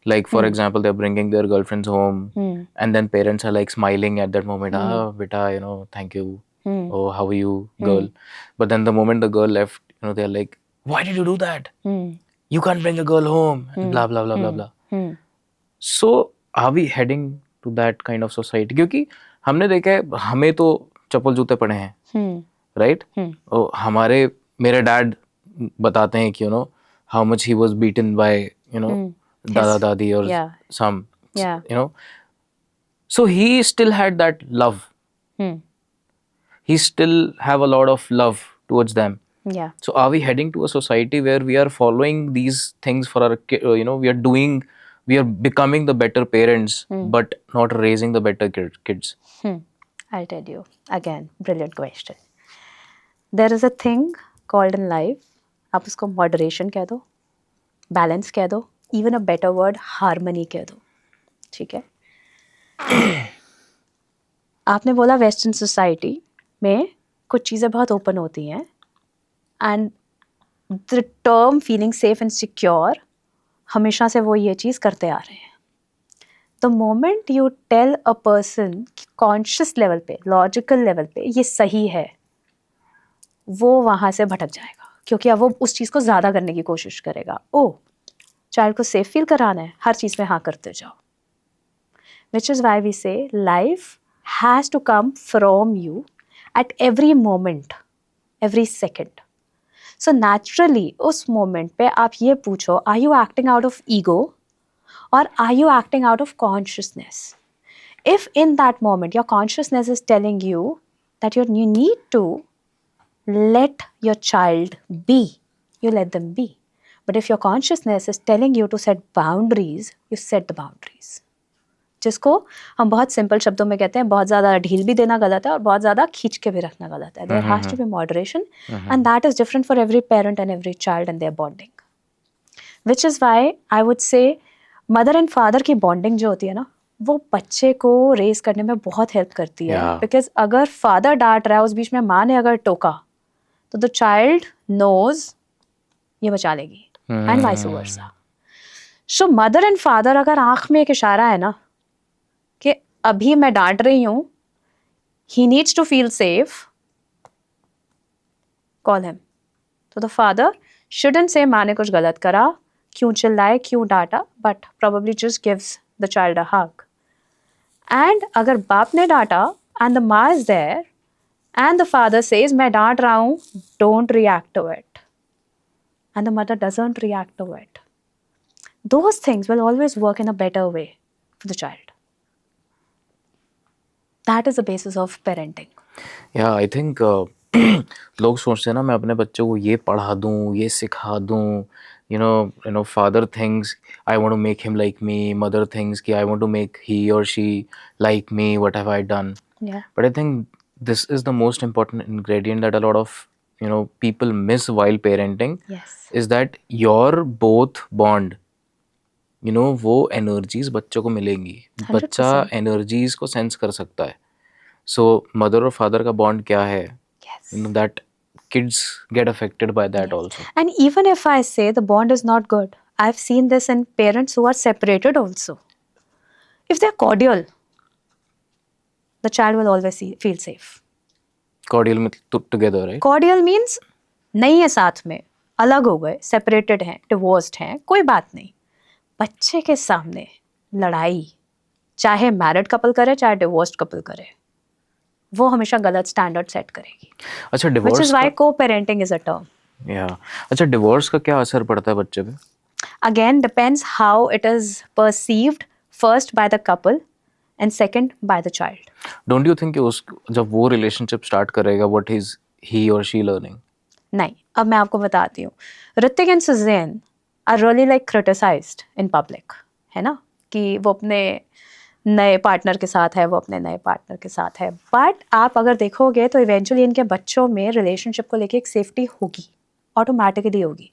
[SPEAKER 2] Like for example, they're bringing their girlfriends home, and then parents are like smiling at that moment. Beta, thank you. Oh, how are you, girl? But then the moment the girl left, they're like, why did you do that? You can't bring a girl home. And blah blah blah blah blah. So are we heading to that kind of society? क्योंकि हमने देखा है, हमें तो चप्पल जूते पड़े हैं, right? और मेरे dad बताते हैं कि how much he was beaten by Dada Dadi or some, so he still had that love. He still have a lot of love towards them.
[SPEAKER 1] Yeah.
[SPEAKER 2] So are we heading to a society where we are following these things for our we are becoming the better parents, but not raising the better kids?
[SPEAKER 1] I'll tell you again, brilliant question. There is a thing called in life, आप उसको moderation कह दो, balance कह दो, even a better word, harmony कह दो, ठीक है? आपने बोला वेस्टर्न सोसाइटी में कुछ चीज़ें बहुत ओपन होती हैं, and the term feeling safe and secure हमेशा से वो ये चीज़ करते आ रहे हैं. The moment you tell a person conscious level पे, लॉजिकल लेवल पे ये सही है, वो वहाँ से भटक जाएगा, क्योंकि अब वो उस चीज़ को ज़्यादा करने की कोशिश करेगा. ओ, चाइल्ड को सेफ फील कराना है, हर चीज़ में हाँ करते जाओ. Which is why we say life has to come from you at every moment, every second. So naturally उस मोमेंट पे आप ये पूछो, are you acting out of ego or are you acting out of consciousness? If in that moment your consciousness is telling you that you need to let your child be, you let them be. But if your consciousness is telling you to set boundaries, you set the boundaries. जिसको हम बहुत simple शब्दों में कहते हैं, बहुत ज़्यादा ढील भी देना गलत है और बहुत ज़्यादा खींच के भी रखना गलत है. There has to be moderation, and that is different for every parent and every child and their bonding. Which is why I would say mother and father की बॉन्डिंग जो होती है ना, वो बच्चे को रेज करने में बहुत हेल्प करती है. बिकॉज अगर फादर डांट रहा है, उस बीच में माँ ने अगर टोका, तो द चाइल्ड नोज ये बचा लेगी, and vice versa. So mother and father अगर आंख में एक इशारा है ना कि अभी मैं डांट रही हूँ, he needs to feel safe, call him. तो द फादर shouldn't say माँ ने कुछ गलत करा, क्यों चिल्लाए, क्यों डांटा, but probably just gives the child a hug. And अगर बाप ने डांटा and the माँ is there and the father says मैं डांट रहा हूँ, don't react to it. And the mother doesn't react to it. Those things will always work in a better way for the child. That is the basis of parenting.
[SPEAKER 2] Yeah, I think लोग सोचते हैं ना मैं अपने बच्चों को ये पढ़ा दूँ, ये सिखा दूँ, father thinks I want to make him like me, mother thinks कि I want to make he or she like me, what have I done?
[SPEAKER 1] Yeah.
[SPEAKER 2] But I think this is the most important ingredient that a lot of people miss while parenting.
[SPEAKER 1] Yes.
[SPEAKER 2] Is that your both bond, वो energies बच्चों को मिलेंगी.
[SPEAKER 1] 100%.
[SPEAKER 2] बच्चा energies को sense कर सकता है. सो mother और फादर का बॉन्ड क्या है, that kids get affected by that also.
[SPEAKER 1] And even if I say the bond is not good, I've seen this in parents who are separated also. If they're cordial, the child will always feel safe.
[SPEAKER 2] Cordial means together, right?
[SPEAKER 1] Cordial means नहीं है साथ में, अलग हो गए, separated हैं, divorced हैं, कोई बात नहीं. बच्चे के सामने लड़ाई चाहे मैरिड कपल करे चाहे डिवोर्स्ड कपल करे, वो हमेशा गलत स्टैंडर्ड सेट करेगी.
[SPEAKER 2] अच्छा, divorce,
[SPEAKER 1] which is why co-parenting is a term.
[SPEAKER 2] या अच्छा, डिवोर्स का क्या असर पड़ता है बच्चे पे?
[SPEAKER 1] Again depends how it is perceived, first by the couple and second by the child.
[SPEAKER 2] Don't you think जब वो रिलेशनशिप स्टार्ट करेगा, व्हाट इज ही और शी लर्निंग?
[SPEAKER 1] नहीं, अब मैं आपको बताती हूँ. Hrithik and Sussanne are really like criticised in public, है ना, कि वो अपने नए पार्टनर के साथ है, वो अपने नए पार्टनर के साथ है. बट आप अगर देखोगे तो इवेंचुअली इनके बच्चों में रिलेशनशिप को लेके एक सेफ्टी होगी, ऑटोमेटिकली होगी,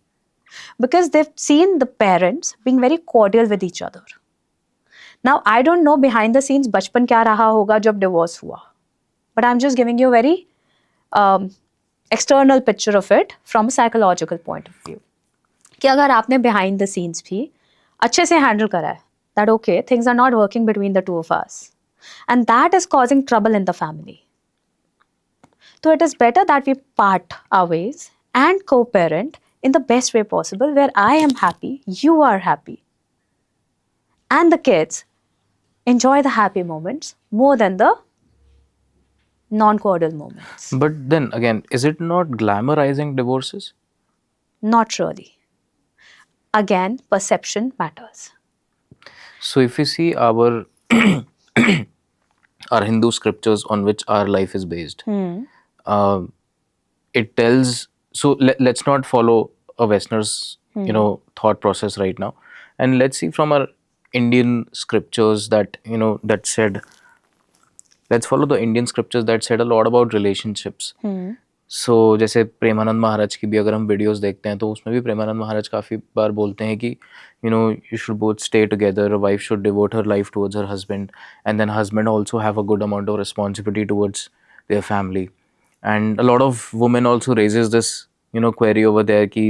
[SPEAKER 1] because they've seen the parents being very cordial with each other. Now I don't know behind the scenes बचपन क्या रहा होगा जब डिवोर्स हुआ, but I am just giving you very external picture of it from a psychological point of view, कि अगर आपने behind the scenes भी अच्छे से हैंडल करा है, that okay, things are not working between the two of us, and that is causing trouble in the family. So it is better that we part our ways and co-parent in the best way possible, where I am happy, you are happy, and the kids enjoy the happy moments more than the non-cordial moments.
[SPEAKER 2] But then again, is it not glamorizing divorces?
[SPEAKER 1] Not really. Again, perception matters.
[SPEAKER 2] So if we see our our Hindu scriptures on which our life is based, it tells. So let's not follow a Westerner's thought process right now, and let's see from our Indian scriptures that that said. Let's follow the Indian scriptures that said a lot about relationships. सो जैसे प्रेमानंद महाराज की भी अगर हम videos देखते हैं तो उसमें भी प्रेमानंद महाराज काफ़ी बार बोलते हैं कि you should both stay together, wife should devote her life towards her husband, and then husband also have a good amount of responsibility towards their family. And a lot of women also raises this query over there कि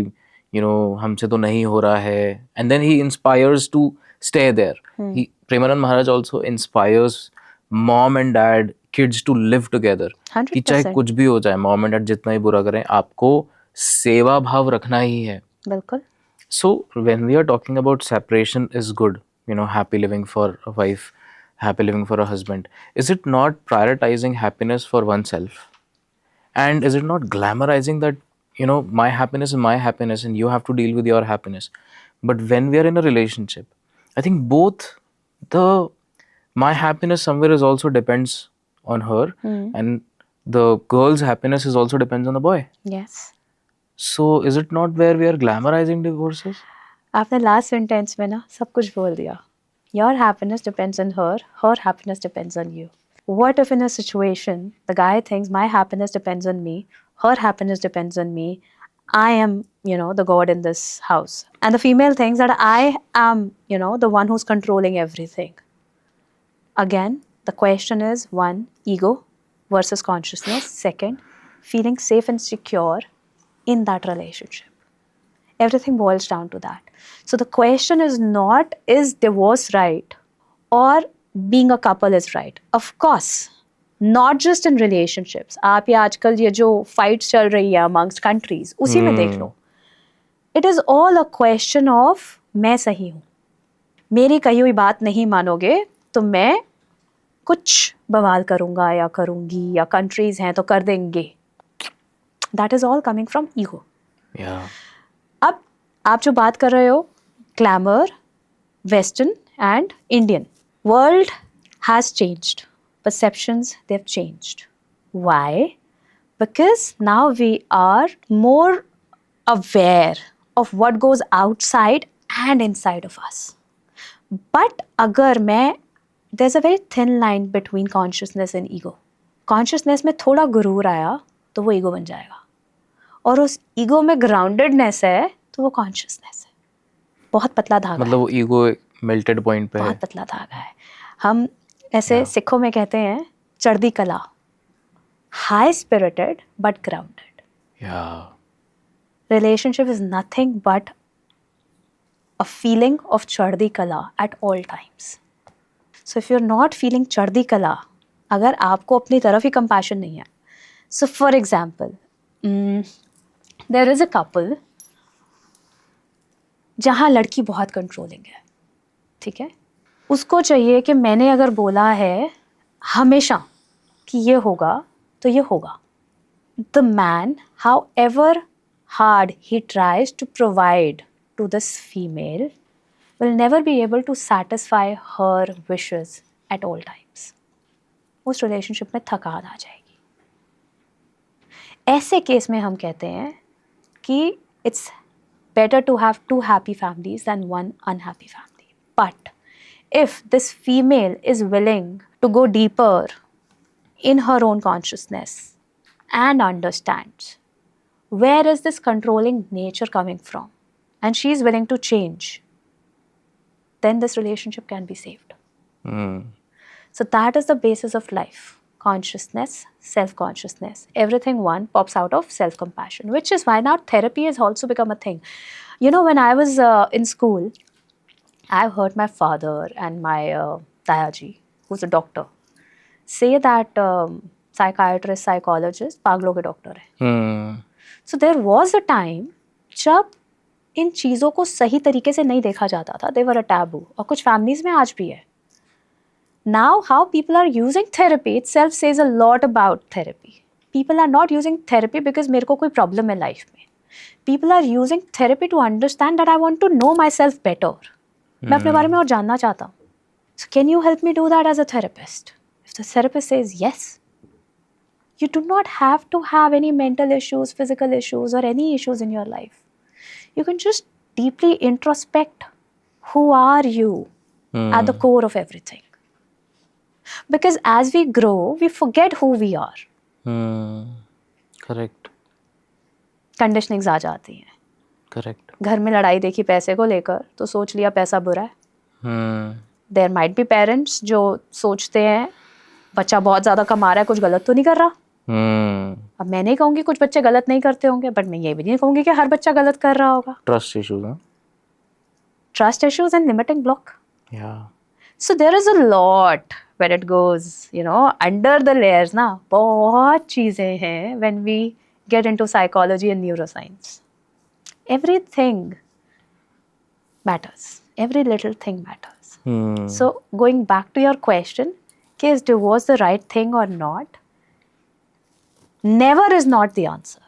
[SPEAKER 2] हमसे तो नहीं हो रहा है, and then he inspires to stay there. Premanand Maharaj also inspires mom and dad, kids to live together, कि चाहे कुछ भी हो जाए, मॉम एंड डैड जितना ही बुरा करें, आपको सेवा भाव रखना ही है.
[SPEAKER 1] बिल्कुल.
[SPEAKER 2] So when we are talking about separation is good, happy living for a wife, happy living for a husband, is it not prioritizing happiness for oneself? And is it not glamorizing that my happiness is my happiness and you have to deal with your happiness? But when we are in a relationship, I think both my happiness somewhere is also depends on her, and the girl's happiness is also depends on the boy.
[SPEAKER 1] Yes.
[SPEAKER 2] So is it not where we are glamorizing divorces?
[SPEAKER 1] आपने last sentence में ना सब कुछ बोल दिया. Your happiness depends on her, her happiness depends on you. What if in a situation the guy thinks my happiness depends on me, her happiness depends on me, I am, the god in this house, and the female thinks that I am, the one who's controlling everything. Again, the question is, one, ego versus consciousness. Second, feeling safe and secure in that relationship. Everything boils down to that. So the question is not, is divorce right or being a couple is right? Of course, not just in relationships. आप ये आजकल ये जो fights चल रही है amongst countries, उसी में देख लो. It is all a question of मैं सही हूँ, मेरी कही हुई बात नहीं मानोगे तो मैं कुछ बवाल करूँगा या करूँगी, या कंट्रीज हैं तो कर देंगे. That is all coming from ego.
[SPEAKER 2] Yeah.
[SPEAKER 1] अब आप जो बात कर रहे हो, glamour, western and Indian, world has changed, perceptions they've changed. Why? Because now we are more aware of what goes outside and inside of us. But अगर मैं, there's a very thin line between consciousness and ego. Consciousness में थोड़ा गुरूर आया तो वो ego बन जाएगा, और उस ego में groundedness है तो वो consciousness है. बहुत पतला धागा
[SPEAKER 2] मतलब
[SPEAKER 1] है,
[SPEAKER 2] वो ईगो मेल्टेड पॉइंट पे है.
[SPEAKER 1] बहुत पतला धागा है. हम ऐसे सिखों में कहते हैं चढ़दी कला, high spirited but grounded.
[SPEAKER 2] Yeah.
[SPEAKER 1] Relationship is nothing but a feeling of chardhi kala at all times. So if you're not feeling chardhi kala, अगर आपको अपनी तरफ ही compassion नहीं है, so for example, there is a couple जहाँ लड़की बहुत controlling है, ठीक है, उसको चाहिए कि मैंने अगर बोला है हमेशा कि ये होगा तो ये होगा. The man, however hard he tries to provide to this female, will never be able to satisfy her wishes at all times. उस relationship में थकान आ जाएगी. ऐसे केस में हम कहते हैं कि it's better to have 2 happy families than 1 unhappy family. But if this female is willing to go deeper in her own consciousness and understands where is this controlling nature coming from, and she is willing to change, then this relationship can be saved. So that is the basis of life. Consciousness, self-consciousness, everything one pops out of self-compassion, which is why now therapy has also become a thing. You know, when I was in school, I've heard my father and my Dayaji, who's a doctor, say that psychiatrist, psychologist, पागलों के doctor है. So there was a time जब इन चीज़ों को सही तरीके से नहीं देखा जाता था. They were a taboo. और कुछ families में आज भी है. Now how people are using therapy itself says a lot about therapy. People are not using therapy because मेरे को कोई problem है life में. People are using therapy to understand that I want to know myself better. मैं अपने बारे में और जानना चाहता हूँ. So can you help me do that as a therapist? If the therapist says yes, you do not have to have any mental issues, physical issues, or any issues in your life. You can just deeply introspect who are you at the core of everything. Because as we grow, we forget who we are.
[SPEAKER 2] Correct.
[SPEAKER 1] Conditionings आ जाती हैं.
[SPEAKER 2] Correct.
[SPEAKER 1] घर में लड़ाई देखी पैसे को लेकर तो सोच लिया पैसा बुरा है. There might be parents जो सोचते हैं बच्चा बहुत ज़्यादा कमा रहा है, कुछ गलत तो नहीं कर रहा. अब मैं नहीं कहूँगी कुछ बच्चे गलत नहीं करते होंगे, बट मैं ये भी नहीं कहूँगी कि हर बच्चा गलत कर रहा होगा.
[SPEAKER 2] Trust issues, huh?
[SPEAKER 1] Trust issues and limiting block.
[SPEAKER 2] Yeah.
[SPEAKER 1] So there is a lot when it goes, you know, under the layers ना बहुत चीज़ें हैं when we get into psychology and neuroscience. Everything matters. Every little thing matters. So going back to your question, is divorce the right thing or not? Never is not the answer.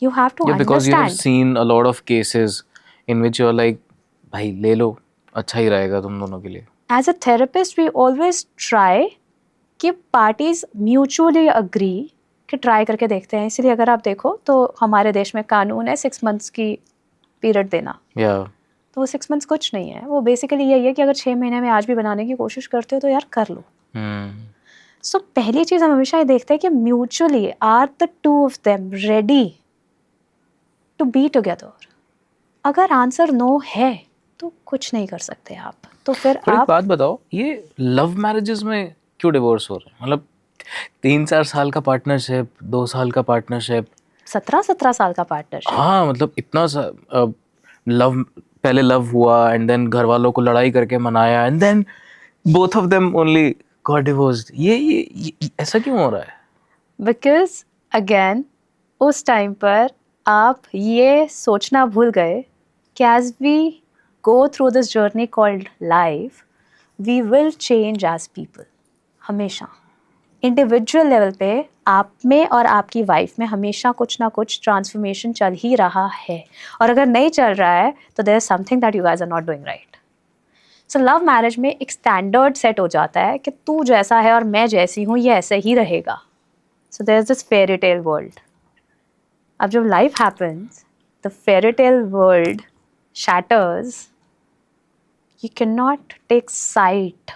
[SPEAKER 1] You have to
[SPEAKER 2] Yeah, because you have
[SPEAKER 1] understand.
[SPEAKER 2] seen a lot of cases in which you're like, भाई ले लो, अच्छा ही रहेगा तुम दोनों के लिए.
[SPEAKER 1] As a therapist, we always try कि parties mutually agree कि try करके देखते हैं. इसलिए अगर आप देखो तो हमारे देश में कानून है 6 months की period देना.
[SPEAKER 2] Yeah.
[SPEAKER 1] तो वो 6 months कुछ नहीं है. वो basically यही है कि अगर 6 महीने में आज भी बनाने की कोशिश करते हो तो यार कर लो. So पहली चीज़ हम हमेशा ये देखते हैं कि mutually are the two of them ready to be together. अगर आंसर नो है तो कुछ नहीं कर सकते आप. तो फिर
[SPEAKER 2] पर एक
[SPEAKER 1] आप
[SPEAKER 2] बात बताओ, ये लव मैरिजेस में क्यों डिवोर्स हो रहे हैं? मतलब 3-4 साल का पार्टनरशिप, 2 साल का पार्टनरशिप,
[SPEAKER 1] 17 साल का पार्टनरशिप.
[SPEAKER 2] हाँ मतलब इतना सा लव, पहले लव हुआ एंड देन घर वालों को लड़ाई करके मनाया and then both of them only got divorced. ये ऐसा क्यों हो रहा है?
[SPEAKER 1] बिकॉज अगेन उस टाइम पर आप ये सोचना भूल गए कि as we go through this journey called life we will change as people. हमेशा इंडिविजुअल लेवल पे आप में और आपकी वाइफ में हमेशा कुछ ना कुछ ट्रांसफॉर्मेशन चल ही रहा है. और अगर नहीं चल रहा है तो there is something that you guys are not doing right. So love marriage में एक स्टैंडर्ड सेट हो जाता है कि तू जैसा है और मैं जैसी हूँ ये ऐसे ही रहेगा. So there is this fairy tale world. अब जब life happens the fairy tale world shatters. You cannot take sight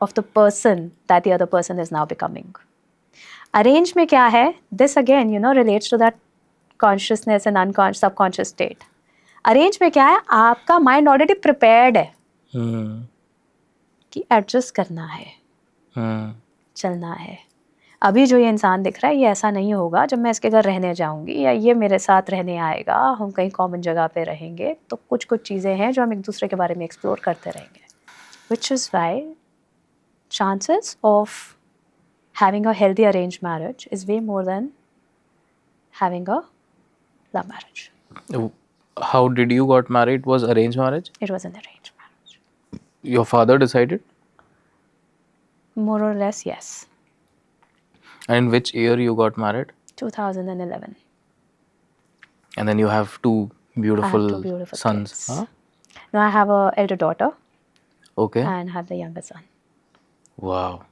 [SPEAKER 1] of the person that the other person is now becoming. Arrange में क्या है? This again, relates to that consciousness and subconscious state. Arrange में क्या है? आपका mind already prepared है कि adjust करना है, चलना है. अभी जो ये इंसान दिख रहा है ये ऐसा नहीं होगा जब मैं इसके घर रहने जाऊंगी या ये मेरे साथ रहने आएगा, हम कहीं कॉमन जगह पे रहेंगे तो कुछ कुछ चीज़ें हैं जो हम एक दूसरे के बारे में एक्सप्लोर करते रहेंगे. विच is Y chances of having a healthy arrange marriage is way more than having a love marriage.
[SPEAKER 2] How did you got married? Was arranged marriage?
[SPEAKER 1] It was an arranged marriage.
[SPEAKER 2] Your father decided?
[SPEAKER 1] More or less, yes.
[SPEAKER 2] And in which year you got married?
[SPEAKER 1] 2011.
[SPEAKER 2] And then you have two beautiful,
[SPEAKER 1] I have two beautiful
[SPEAKER 2] sons.
[SPEAKER 1] kids.
[SPEAKER 2] Huh?
[SPEAKER 1] Now I have an elder daughter
[SPEAKER 2] Okay.
[SPEAKER 1] and have the younger son.
[SPEAKER 2] Wow.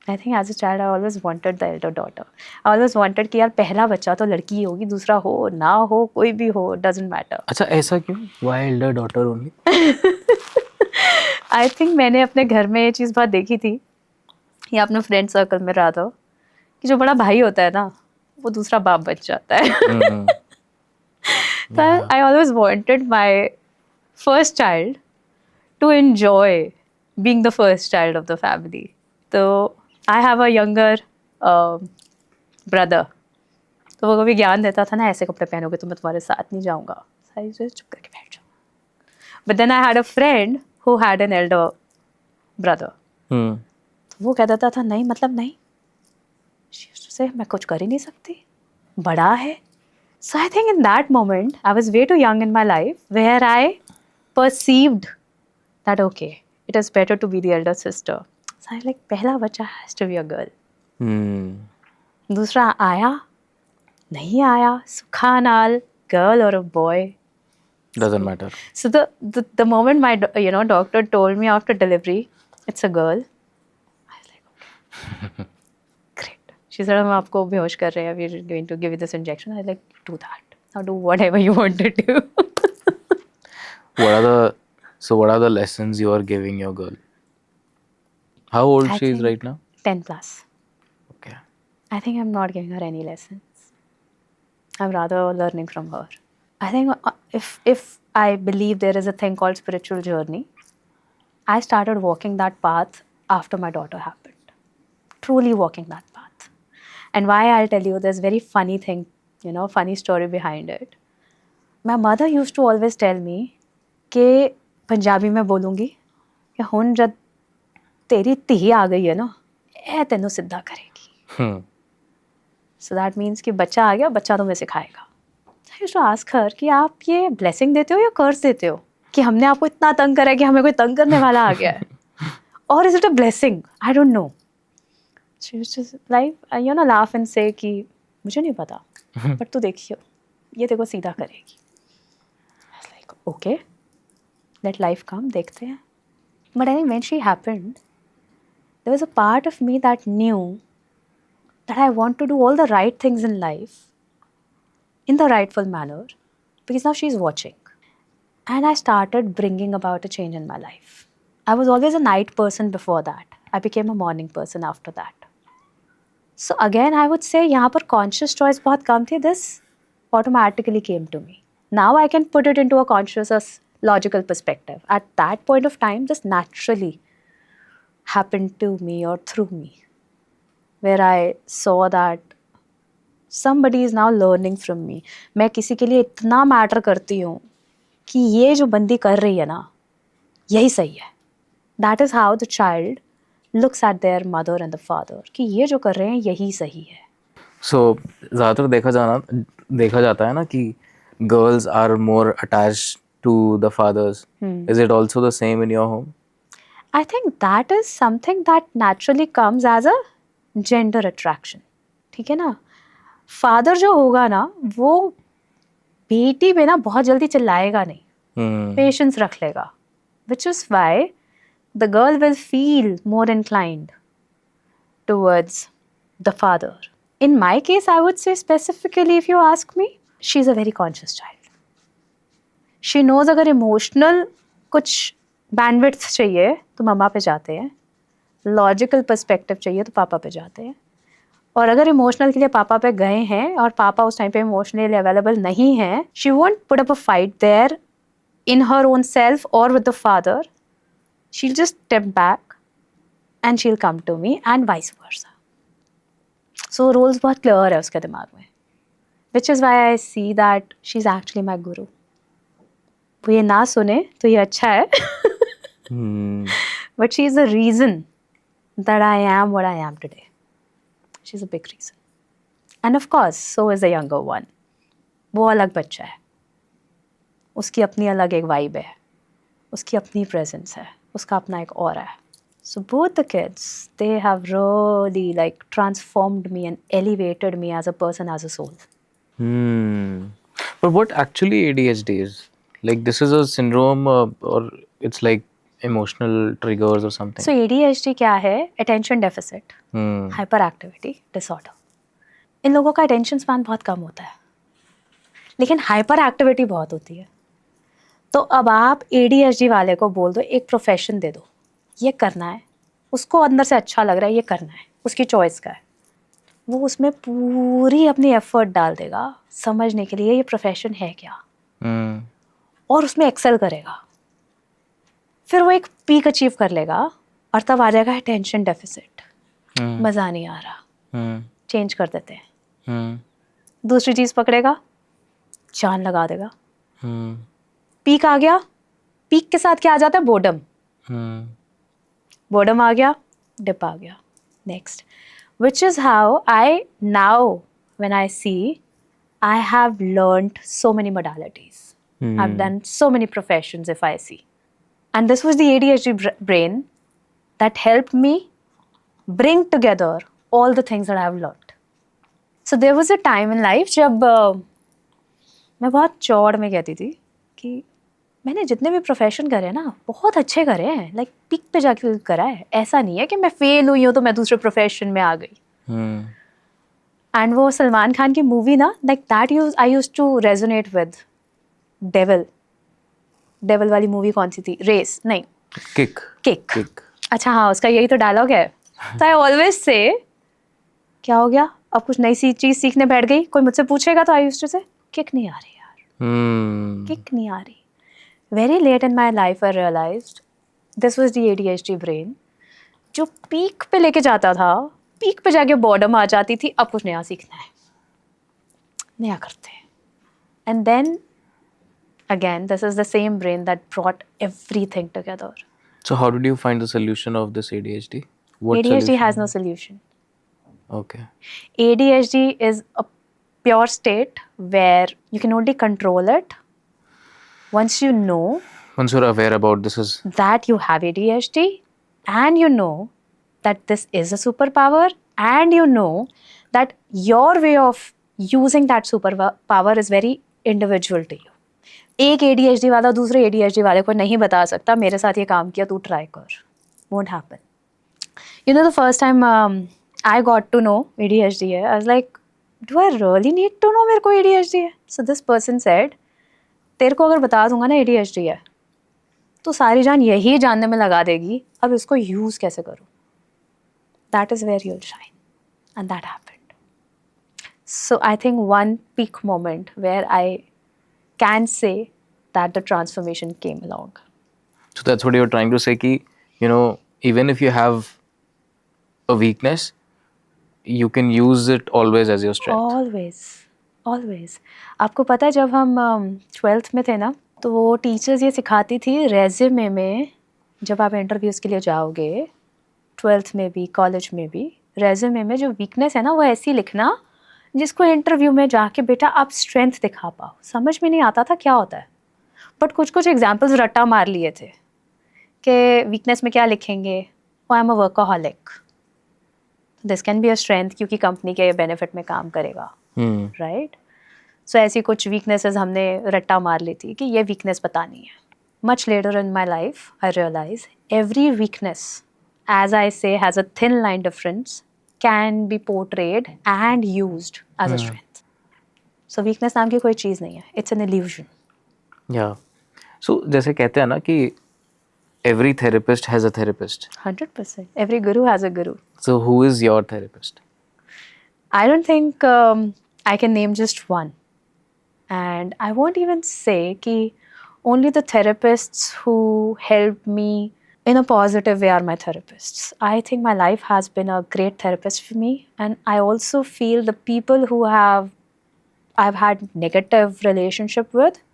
[SPEAKER 1] I think as a child I always wanted the elder daughter. I always wanted कि यार पहला बच्चा तो लड़की ही होगी, दूसरा हो ना हो कोई भी हो, doesn't matter.
[SPEAKER 2] अच्छा ऐसा क्यों? Why elder daughter only?
[SPEAKER 1] I think मैंने अपने घर में ये चीज़ बहुत देखी थी या अपने फ्रेंड सर्कल में रहा था कि जो बड़ा भाई होता है ना वो दूसरा बाप बन जाता है. So I always wanted my first child to enjoy being the first child of the family. So I have a younger brother. तो वो कभी ज्ञान देता था ना ऐसे कपड़े पहनोगे तो मैं तुम्हारे साथ नहीं जाऊँगा. सारी चुप करके बैठ जाओ. But then I had a friend who had an elder brother. तो वो कह देता था नहीं मतलब नहीं. She used to say मैं कुछ कर ही नहीं सकती, बड़ा है. So I think in that moment I was way too young in my life where I perceived that okay, it is better to be the elder sister. So I like पहला बच्चा has to be a girl. दूसरा आया नहीं आया, सुखा नाल, girl or a boy.
[SPEAKER 2] Doesn't matter.
[SPEAKER 1] So the moment my doctor told me after delivery, it's a girl. I was like, okay, great. She said, हम आपको बेहोश कर रहे हैं. We're going to give you this injection. I was like, do that. Now do whatever you want to do.
[SPEAKER 2] What are the lessons you are giving your girl? How old
[SPEAKER 1] I
[SPEAKER 2] she is
[SPEAKER 1] think
[SPEAKER 2] right now?
[SPEAKER 1] 10 plus.
[SPEAKER 2] Okay.
[SPEAKER 1] I think I'm not giving her any lessons. I'm rather learning from her. I think if I believe there is a thing called spiritual journey, I started walking that path after my daughter happened. Truly walking that path. And why I'll tell you, there's very funny thing, funny story behind it. My mother used to always tell me कि पंजाबी में बोलूँगी कि हुन जब तेरी धी आ गई है ना, ए तेनू सिद्धा करेगी. So that means कि बच्चा आ गया, बच्चा तुम्हें सिखाएगा. I used to ask her कि आप ये blessing देते हो या curse देते हो कि हमने आपको इतना तंग करा है कि हमें कोई तंग करने वाला आ गया है. Or is it a blessing? I don't know. She used to like laugh and say कि मुझे नहीं पता, but तू देखियो ये देखो सीधा करेगी. I was like okay, let life come, देखते हैं. But I think when she happened, there was a part of me that knew that I want to do all the right things in life in the rightful manner because now she's watching. And I started bringing about a change in my life. I was always a night person before that. I became a morning person after that. So again, I would say यहाँ पर conscious choice बहुत कम थी. This automatically came to me. Now I can put it into a conscious, logical perspective. At that point of time, this naturally happened to me or through me, where I saw that somebody is now learning from me. मैं किसी के लिए इतना matter करती हूँ कि ये जो बंदी कर रही है ना, यही सही है. That is how the child looks at their mother and the father कि ये जो कर रहे हैं यही सही है.
[SPEAKER 2] So ज़्यादातर देखा जाता है ना कि girls are more attached to the fathers. Is it also the same in your home?
[SPEAKER 1] I think that is something that naturally comes as a gender attraction. ठीक है ना? फादर जो होगा ना वो बेटी पे ना बहुत जल्दी चिल्लाएगा नहीं, पेशेंस रख लेगा, which is why the girl will feel more inclined towards the father. In my case, I would say specifically, if you ask me, she's a very conscious child. She knows अगर emotional कुछ bandwidth चाहिए तो मम्मा पे जाते हैं, logical perspective चाहिए तो पापा पे जाते हैं, और अगर इमोशनल के लिए पापा पे गए हैं और पापा उस टाइम पे इमोशनली अवेलेबल नहीं है, she won't put up a fight there in her own self और with the father. She'll just step back and she'll come to me and vice versa. So roles बहुत clear है उसके दिमाग में, which is why I see that she is actually my guru. वो ये ना सुने तो ये अच्छा है, but she is the reason that I am what I am today. She's a big reason. And of course, so is the younger one. वो अलग बच्चा है, उसकी अपनी अलग एक वाइब है, उसकी अपनी प्रेजेंस है, उसका अपना एक और है. So both the kids, they have really like transformed me and elevated me as a person, as a soul.
[SPEAKER 2] But what actually ADHD is? Like this is a syndrome or it's like emotional triggers or something?
[SPEAKER 1] So ADHD क्या है? Attention deficit hyperactivity disorder. इन लोगों का attention span बहुत कम होता है, लेकिन hyper activity बहुत होती है. तो अब आप ADHD वाले को बोल दो एक प्रोफेशन दे दो, ये करना है, उसको अंदर से अच्छा लग रहा है, ये करना है, उसकी चॉइस का है, वो उसमें पूरी अपनी एफर्ट डाल देगा समझने के लिए ये प्रोफेशन है क्या, और उसमें एक्सेल करेगा. फिर वो एक पीक अचीव कर लेगा और तब आ जाएगा अटेंशन डेफिसिट. मज़ा नहीं आ रहा, चेंज कर देते हैं, दूसरी चीज़ पकड़ेगा, जान लगा देगा. पीक आ गया, पीक के साथ क्या आ जाता है? बोर्डम. बोर्डम आ गया, डिप आ गया, next. Which is how I now when I see I have learned so many modalities, I have done so many professions if I see. And this was the ADHD brain that helped me bring together all the things that I have learned. So there was a time in life जब मैं बहुत चौड़ में कहती थी कि मैंने जितने भी प्रोफेशन करे हैं ना बहुत अच्छे करे हैं, लाइक पीक पे जाके करा है. ऐसा नहीं है कि मैं फेल हुई हूँ तो मैं दूसरे प्रोफेशन में आ गई. एंड वो सलमान खान की मूवी ना, like that I used to resonate with. Devil वाली मूवी कौन सी थी? रेस नहीं, किक. अच्छा हाँ, उसका यही तो डायलॉग है. तो आई ऑलवेज से क्या हो गया, अब कुछ नई सी चीज सीखने बैठ गई, कोई मुझसे पूछेगा तो I used to say kick नहीं आ रही यार, किक नहीं आ रही. Very late in my life I realised this was the ADHD brain जो पीक पे लेके जाता था, पीक पे जाके बॉर्डम आ जाती थी, अब कुछ नया सीखना है, नया करते हैं. And then again, this is the same brain that brought everything together.
[SPEAKER 2] So how did you find the solution of this ADHD?
[SPEAKER 1] ADHD has no solution.
[SPEAKER 2] Okay.
[SPEAKER 1] ADHD is a pure state where you can only control it once you know,
[SPEAKER 2] once you're aware about this is
[SPEAKER 1] that you have ADHD, and you know that this is a superpower, and you know that your way of using that superpower is very individual to you. एक ADHD वाला दूसरे ADHD वाले को नहीं बता सकता मेरे साथ ये काम किया, तू ट्राई कर. Won't happen. You know, the first time I got to know ADHD है, I was like, do I really need to know मेरे को ADHD है? So this person said, तेरे को अगर बता दूंगा ना ADHD है तो सारी जान यही जानने में लगा देगी अब इसको यूज़ कैसे करूँ. That is where you'll shine. And that happened. So I think one peak moment where I can say that the transformation came along.
[SPEAKER 2] So that's what you're trying to say, ki, you know, even if you have a weakness, you can use it always as your strength.
[SPEAKER 1] Always. आपको पता है जब हम 12th में थे ना, तो वो टीचर्स ये सिखाती थी रेज्यूमे में, जब आप इंटरव्यूज़ के लिए जाओगे 12th में भी कॉलेज में भी, रेज्यूमे में जो वीकनेस है ना वो ऐसी लिखना जिसको इंटरव्यू में जाके बेटा आप स्ट्रेंथ दिखा पाओ, समझ में नहीं आता था क्या होता है, बट कुछ कुछ एग्जाम्पल्स रट्टा मार लिए थे कि वीकनेस में क्या लिखेंगे, I am a workaholic, this can be a strength क्योंकि कंपनी के बेनिफिट में काम करेगा, राइट? सो ऐसी कुछ वीकनेसेस हमने रट्टा मार ली थी कि ये वीकनेस बतानी है. Much later in my life I realize every weakness, as I say, has a thin line difference, can be portrayed and used as a strength. So weakness नाम की कोई चीज़ नहीं है, इट्स एन इल्यूजन.
[SPEAKER 2] या सो जैसे कहते हैं ना कि every therapist has a therapist.
[SPEAKER 1] 100%. Every guru has a guru.
[SPEAKER 2] So who is your therapist?
[SPEAKER 1] I don't think I can name just one. And I won't even say ki only the therapists who helped me in a positive way are my therapists. I think my life has been a great therapist for me. And I also feel the people who I've had negative relationship with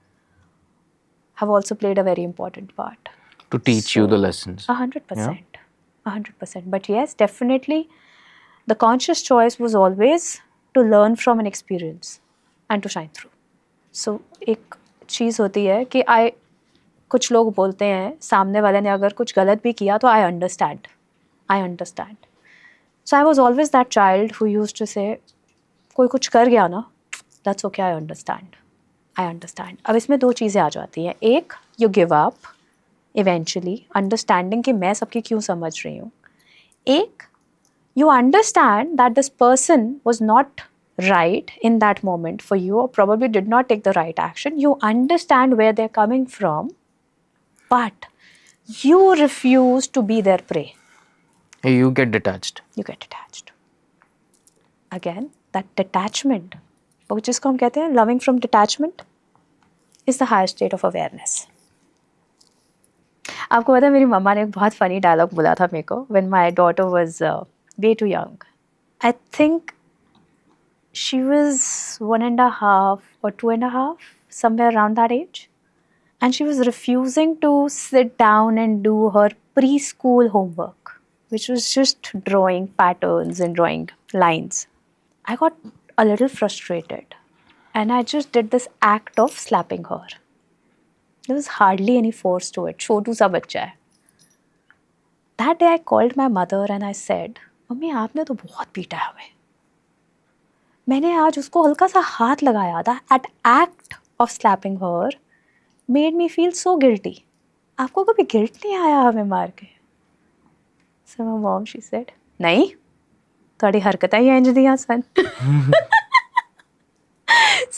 [SPEAKER 1] have also played a very important part.
[SPEAKER 2] To teach you the lessons.
[SPEAKER 1] 100%. 100%. But yes, definitely the conscious choice was always to learn from an experience and to shine through. So एक चीज़ होती है कि कुछ लोग बोलते हैं सामने वाले ने अगर कुछ गलत भी किया तो I understand. So I was always that child who used to say कोई कुछ कर गया ना, that's okay, I understand. अब इसमें दो चीज़ें आ जाती हैं. एक, you give up eventually, understanding कि मैं सबकी क्यों समझ रही हूँ. एक, you understand that this person was not right in that moment for you or probably did not take the right action. You understand where they're coming from, but you refuse to be their prey.
[SPEAKER 2] You get detached.
[SPEAKER 1] Again, that detachment, जिसको हम कहते हैं loving from detachment, is the highest state of awareness. आपको पता है मेरी मम्मा ने एक बहुत फनी डायलॉग बोला था मेरे को when my daughter was way too young. I think she was 1.5 or 2.5, somewhere around that age, and she was refusing to sit down and do her preschool homework, which was just drawing patterns and drawing lines. I got a little frustrated and I just did this act of slapping her. There was hardly any force to it. छोटू सा बच्चा है. That day I called my mother and I said, mummy आपने तो बहुत पीटा है हमें. मैंने आज उसको हल्का सा हाथ लगाया था. That act of slapping her made me feel so guilty. आपको कभी गिल्ट नहीं आया हमें मार के? So my mom, she said, नहीं, ਤੁਹਾਡੀ ਹਰਕਤਾਂ ਹੀ ਇੰਝ ਦੀਆਂ ਸਨ.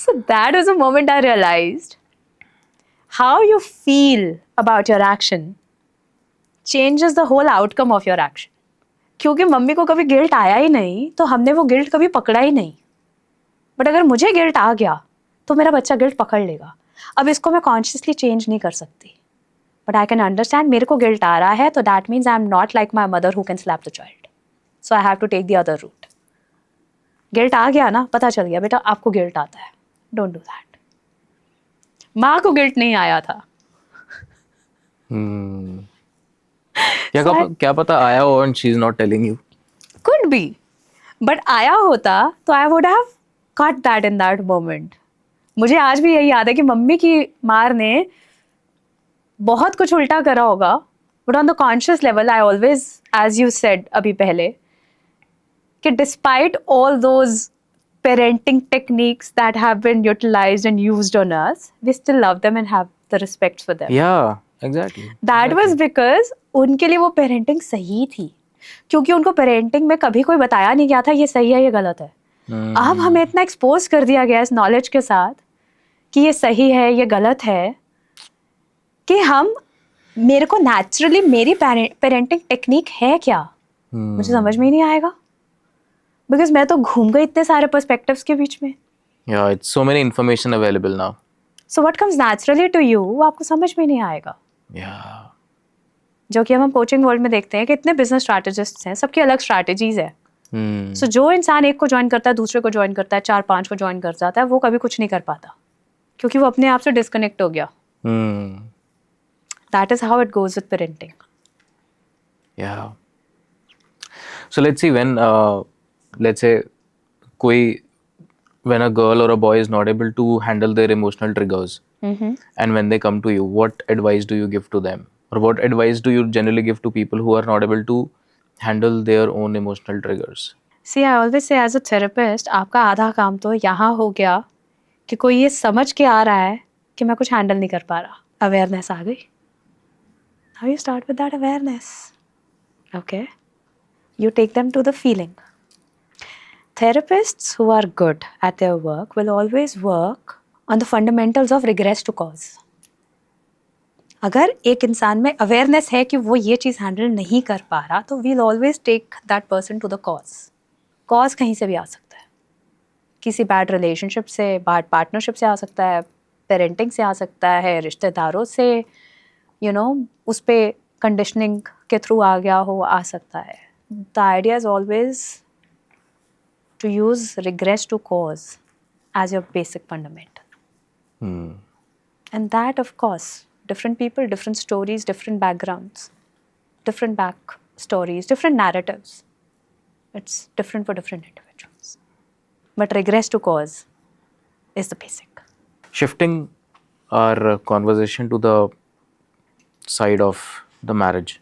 [SPEAKER 1] So that was a moment I realized how you feel about your action changes the whole outcome of your action. क्योंकि मम्मी को कभी गिल्ट आया ही नहीं तो हमने वो गिल्ट कभी पकड़ा ही नहीं. बट अगर मुझे गिल्ट आ गया तो मेरा बच्चा गिल्ट पकड़ लेगा. अब इसको मैं कॉन्शियसली चेंज नहीं कर सकती, बट आई कैन अंडरस्टैंड मेरे को गिल्ट आ रहा है तो that means I am not like my mother who can slap the child. So I have to take the other route. Guilt आ गया ना, पता चल गया बेटा आपको गिल्ट आता है, डोंट डू दैट. माँ को गिल्ट नहीं आया था.
[SPEAKER 2] क्या पता आया हो and she is not telling you.
[SPEAKER 1] Could be, but आया होता तो I would have cut that in that moment. मुझे आज भी यही याद है कि मम्मी की मार ने बहुत कुछ उल्टा करा होगा, but on the conscious level I always, as you said अभी पहले, कि despite all those parenting techniques that have been utilized and used on us, we still love them and have the respect for them.
[SPEAKER 2] Yeah, exactly.
[SPEAKER 1] That was because उनके लिए वो parenting सही थी, क्योंकि उनको पेरेंटिंग में कभी कोई बताया नहीं गया था ये सही है ये गलत है. अब हमें इतना एक्सपोज कर दिया गया इस नॉलेज के साथ कि ये सही है ये गलत है कि मेरे को नेचुरली मेरी पेरेंटिंग टेक्निक है क्या, मुझे समझ में ही नहीं आएगा, बिकॉज मैं तो घूम गई इतने सारे पर्सपेक्टिव्स के बीच में.
[SPEAKER 2] Yeah, it's so many information available now.
[SPEAKER 1] So what comes naturally to you वो आपको समझ में नहीं आएगा.
[SPEAKER 2] Yeah.
[SPEAKER 1] जो कि हम कोचिंग वर्ल्ड में देखते हैं कि इतने बिजनेस स्ट्रैटेजिस्ट्स हैं, सबकी अलग स्ट्रैटेजीज है. सो जो इंसान एक को ज्वाइन करता है, दूसरे को ज्वाइन करता है, 4-5 को ज्वाइन कर जाता है, वो कभी कुछ नहीं कर पाता क्योंकि वो अपने आप से डिस्कनेक्ट हो गया. That is how it goes with parenting.
[SPEAKER 2] Yeah. So let's see when let's say कोई when a girl or a boy is not able to handle their emotional triggers, and when they come to you, what advice do you give to them, or what advice do you generally give to people who are not able to handle their own emotional triggers?
[SPEAKER 1] See, I always say as a therapist, आपका आधा काम तो यहाँ हो गया कि कोई ये समझ के आ रहा है कि मैं कुछ हैंडल नहीं कर पा रहा. अवेयरनेस आ गई. Now you start with that awareness. Okay? You take them to the feeling. Therapists who are good at their work will always work on the fundamentals of regress to cause. अगर एक इंसान में awareness है कि वो ये चीज़ handle नहीं कर पा रहा, तो we'll always take that person to the cause. Cause कहीं से भी आ सकता है, किसी बैड रिलेशनशिप से, बैड पार्टनरशिप से आ सकता है, पेरेंटिंग से आ सकता है, रिश्तेदारों से, उस पर कंडीशनिंग के थ्रू आ गया हो, आ सकता है. The idea is always to use regress to cause as your basic fundamental. And that, of course, different people, different stories, different backgrounds, different back stories, different narratives. It's different for different individuals. But regress to cause is the basic.
[SPEAKER 2] Shifting our conversation to the side of the marriage,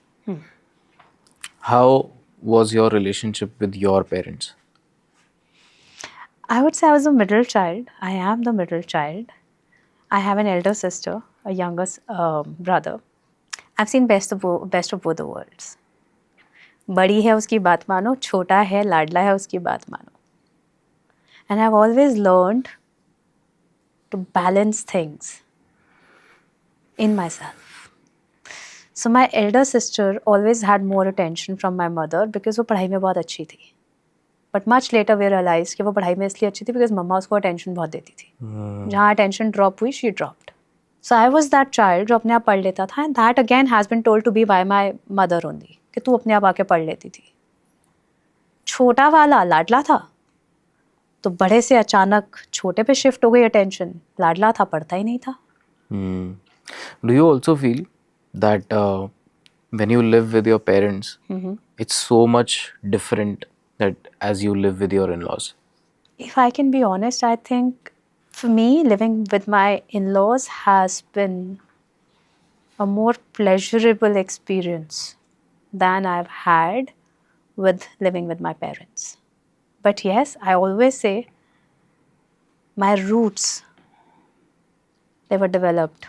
[SPEAKER 2] how was your relationship with your parents?
[SPEAKER 1] I would say I was a middle child. I am the middle child. I have an elder sister, a younger brother. I've seen best of both the worlds. बड़ी है उसकी बात मानो, छोटा है लाडला है उसकी बात मानो. And I've always learned to balance things in myself. So my elder sister always had more attention from my mother because वो पढ़ाई में बहुत अच्छी थी. But much later we realized कि वो पढ़ाई में इसलिए अच्छी थी because मम्मा उसको अटेंशन बहुत देती थी. जहाँ अटेंशन ड्रॉप हुई, she dropped. So I was that child जो अपने आप पढ़ लेता था, and that again has been told to be by my mother only, कि तू अपने आप आके पढ़ लेती थी. छोटा वाला लाडला था, तो बड़े से अचानक छोटे पे शिफ्ट हो गई अटेंशन. लाडला था, पढ़ता ही नहीं था.
[SPEAKER 2] Do you also feel that when you live with your parents, it's so much different that as you live with your in-laws?
[SPEAKER 1] If I can be honest, I think for me, living with my in-laws has been a more pleasurable experience than I've had with living with my parents. But yes, I always say my roots, they were developed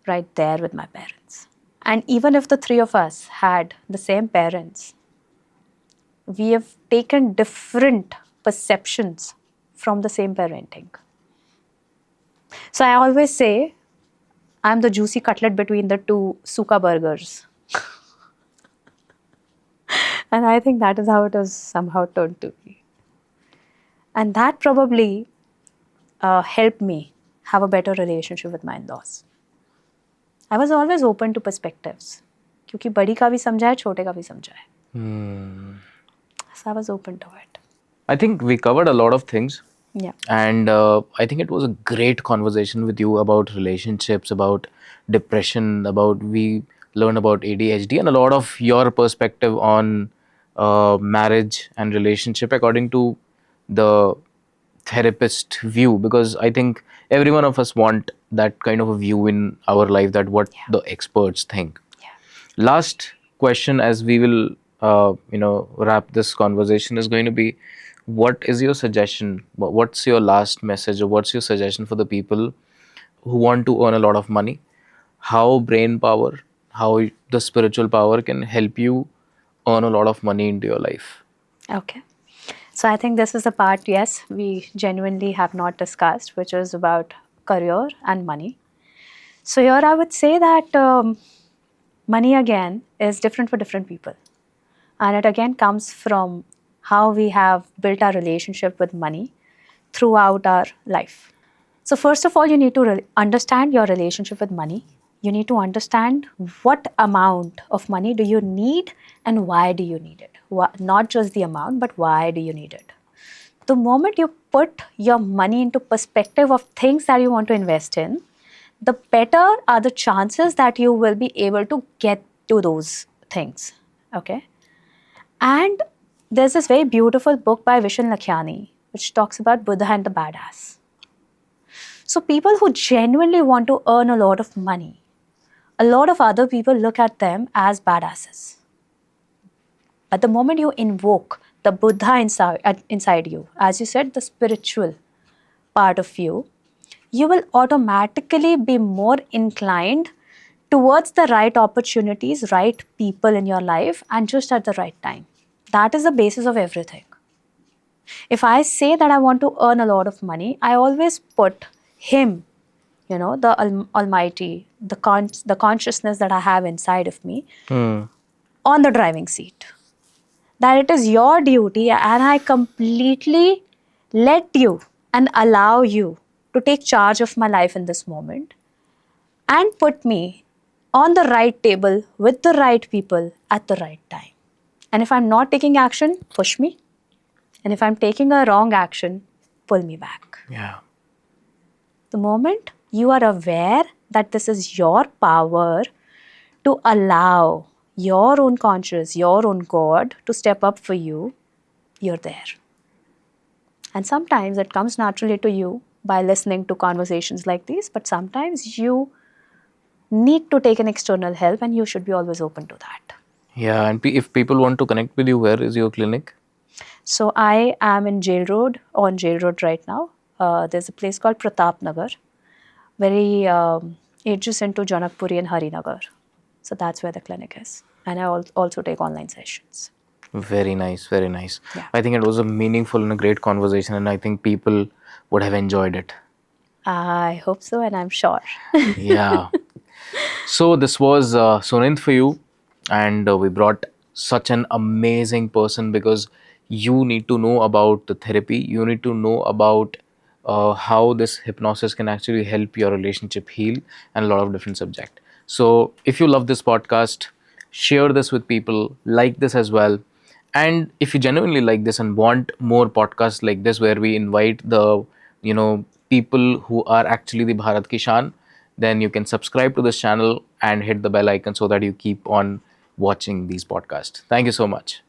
[SPEAKER 1] right there with my parents. And even if the three of us had the same parents, we have taken different perceptions from the same parenting. So I always say I'm the juicy cutlet between the two suka burgers. And I think that is how it was somehow turned to be. And that probably helped me have a better relationship with my in-laws. I was always open to perspectives. क्योंकि बड़ी का भी समझा है, छोटे का भी समझा है. So I was open to it.
[SPEAKER 2] I think we covered a lot of things.
[SPEAKER 1] Yeah.
[SPEAKER 2] And I think it was a great conversation with you about relationships, about depression, we learned about ADHD and a lot of your perspective on marriage and relationship according to the therapist view, because I think every one of us want that kind of a view in our life, that what the experts think.
[SPEAKER 1] Yeah.
[SPEAKER 2] Last question, as we will wrap this conversation, is going to be, what is your suggestion? What's your last message, or what's your suggestion for the people who want to earn a lot of money? How brain power, how the spiritual power can help you earn a lot of money into your life?
[SPEAKER 1] Okay. So I think this is the part, yes, we genuinely have not discussed, which is about career and money. So here I would say that money again is different for different people. And it again comes from how we have built our relationship with money throughout our life. So first of all, you need to understand your relationship with money. You need to understand what amount of money do you need and why do you need it. Not just the amount, but why do you need it. The moment you put your money into perspective of things that you want to invest in, the better are the chances that you will be able to get to those things. Okay? And there's this very beautiful book by Vishen Lakhiani, which talks about Buddha and the badass. So people who genuinely want to earn a lot of money, a lot of other people look at them as badasses. But the moment you invoke the Buddha inside you, as you said, the spiritual part of you, you will automatically be more inclined towards the right opportunities, right people in your life, and just at the right time. That is the basis of everything. If I say that I want to earn a lot of money, I always put Him, the Almighty, the consciousness that I have inside of me, on the driving seat. That it is your duty, and I completely let you and allow you to take charge of my life in this moment and put me on the right table with the right people at the right time. And if I'm not taking action, push me. And if I'm taking a wrong action, pull me back.
[SPEAKER 2] Yeah.
[SPEAKER 1] The moment you are aware that this is your power to allow your own conscious, your own God to step up for you, you're there. And sometimes it comes naturally to you by listening to conversations like these, but sometimes you need to take an external help, and you should be always open to that.
[SPEAKER 2] Yeah, and if people want to connect with you, where is your clinic?
[SPEAKER 1] So I am in Jail Road, on Jail Road right now. There's a place called Pratap Nagar, very adjacent to Janakpuri and Harinagar. So that's where the clinic is. And I also take online sessions.
[SPEAKER 2] Very nice, very nice.
[SPEAKER 1] Yeah.
[SPEAKER 2] I think it was a meaningful and a great conversation, and I think people would have enjoyed it.
[SPEAKER 1] I hope so, and I'm sure.
[SPEAKER 2] Yeah. So this was Sunint for you, and we brought such an amazing person because you need to know about the therapy. You need to know about how this hypnosis can actually help your relationship heal, and a lot of different subject. So if you love this podcast, share this with people, like this as well. And if you genuinely like this and want more podcasts like this where we invite the people who are actually the Bharat Ki Shaan, then you can subscribe to this channel and hit the bell icon so that you keep on watching these podcasts. Thank you so much.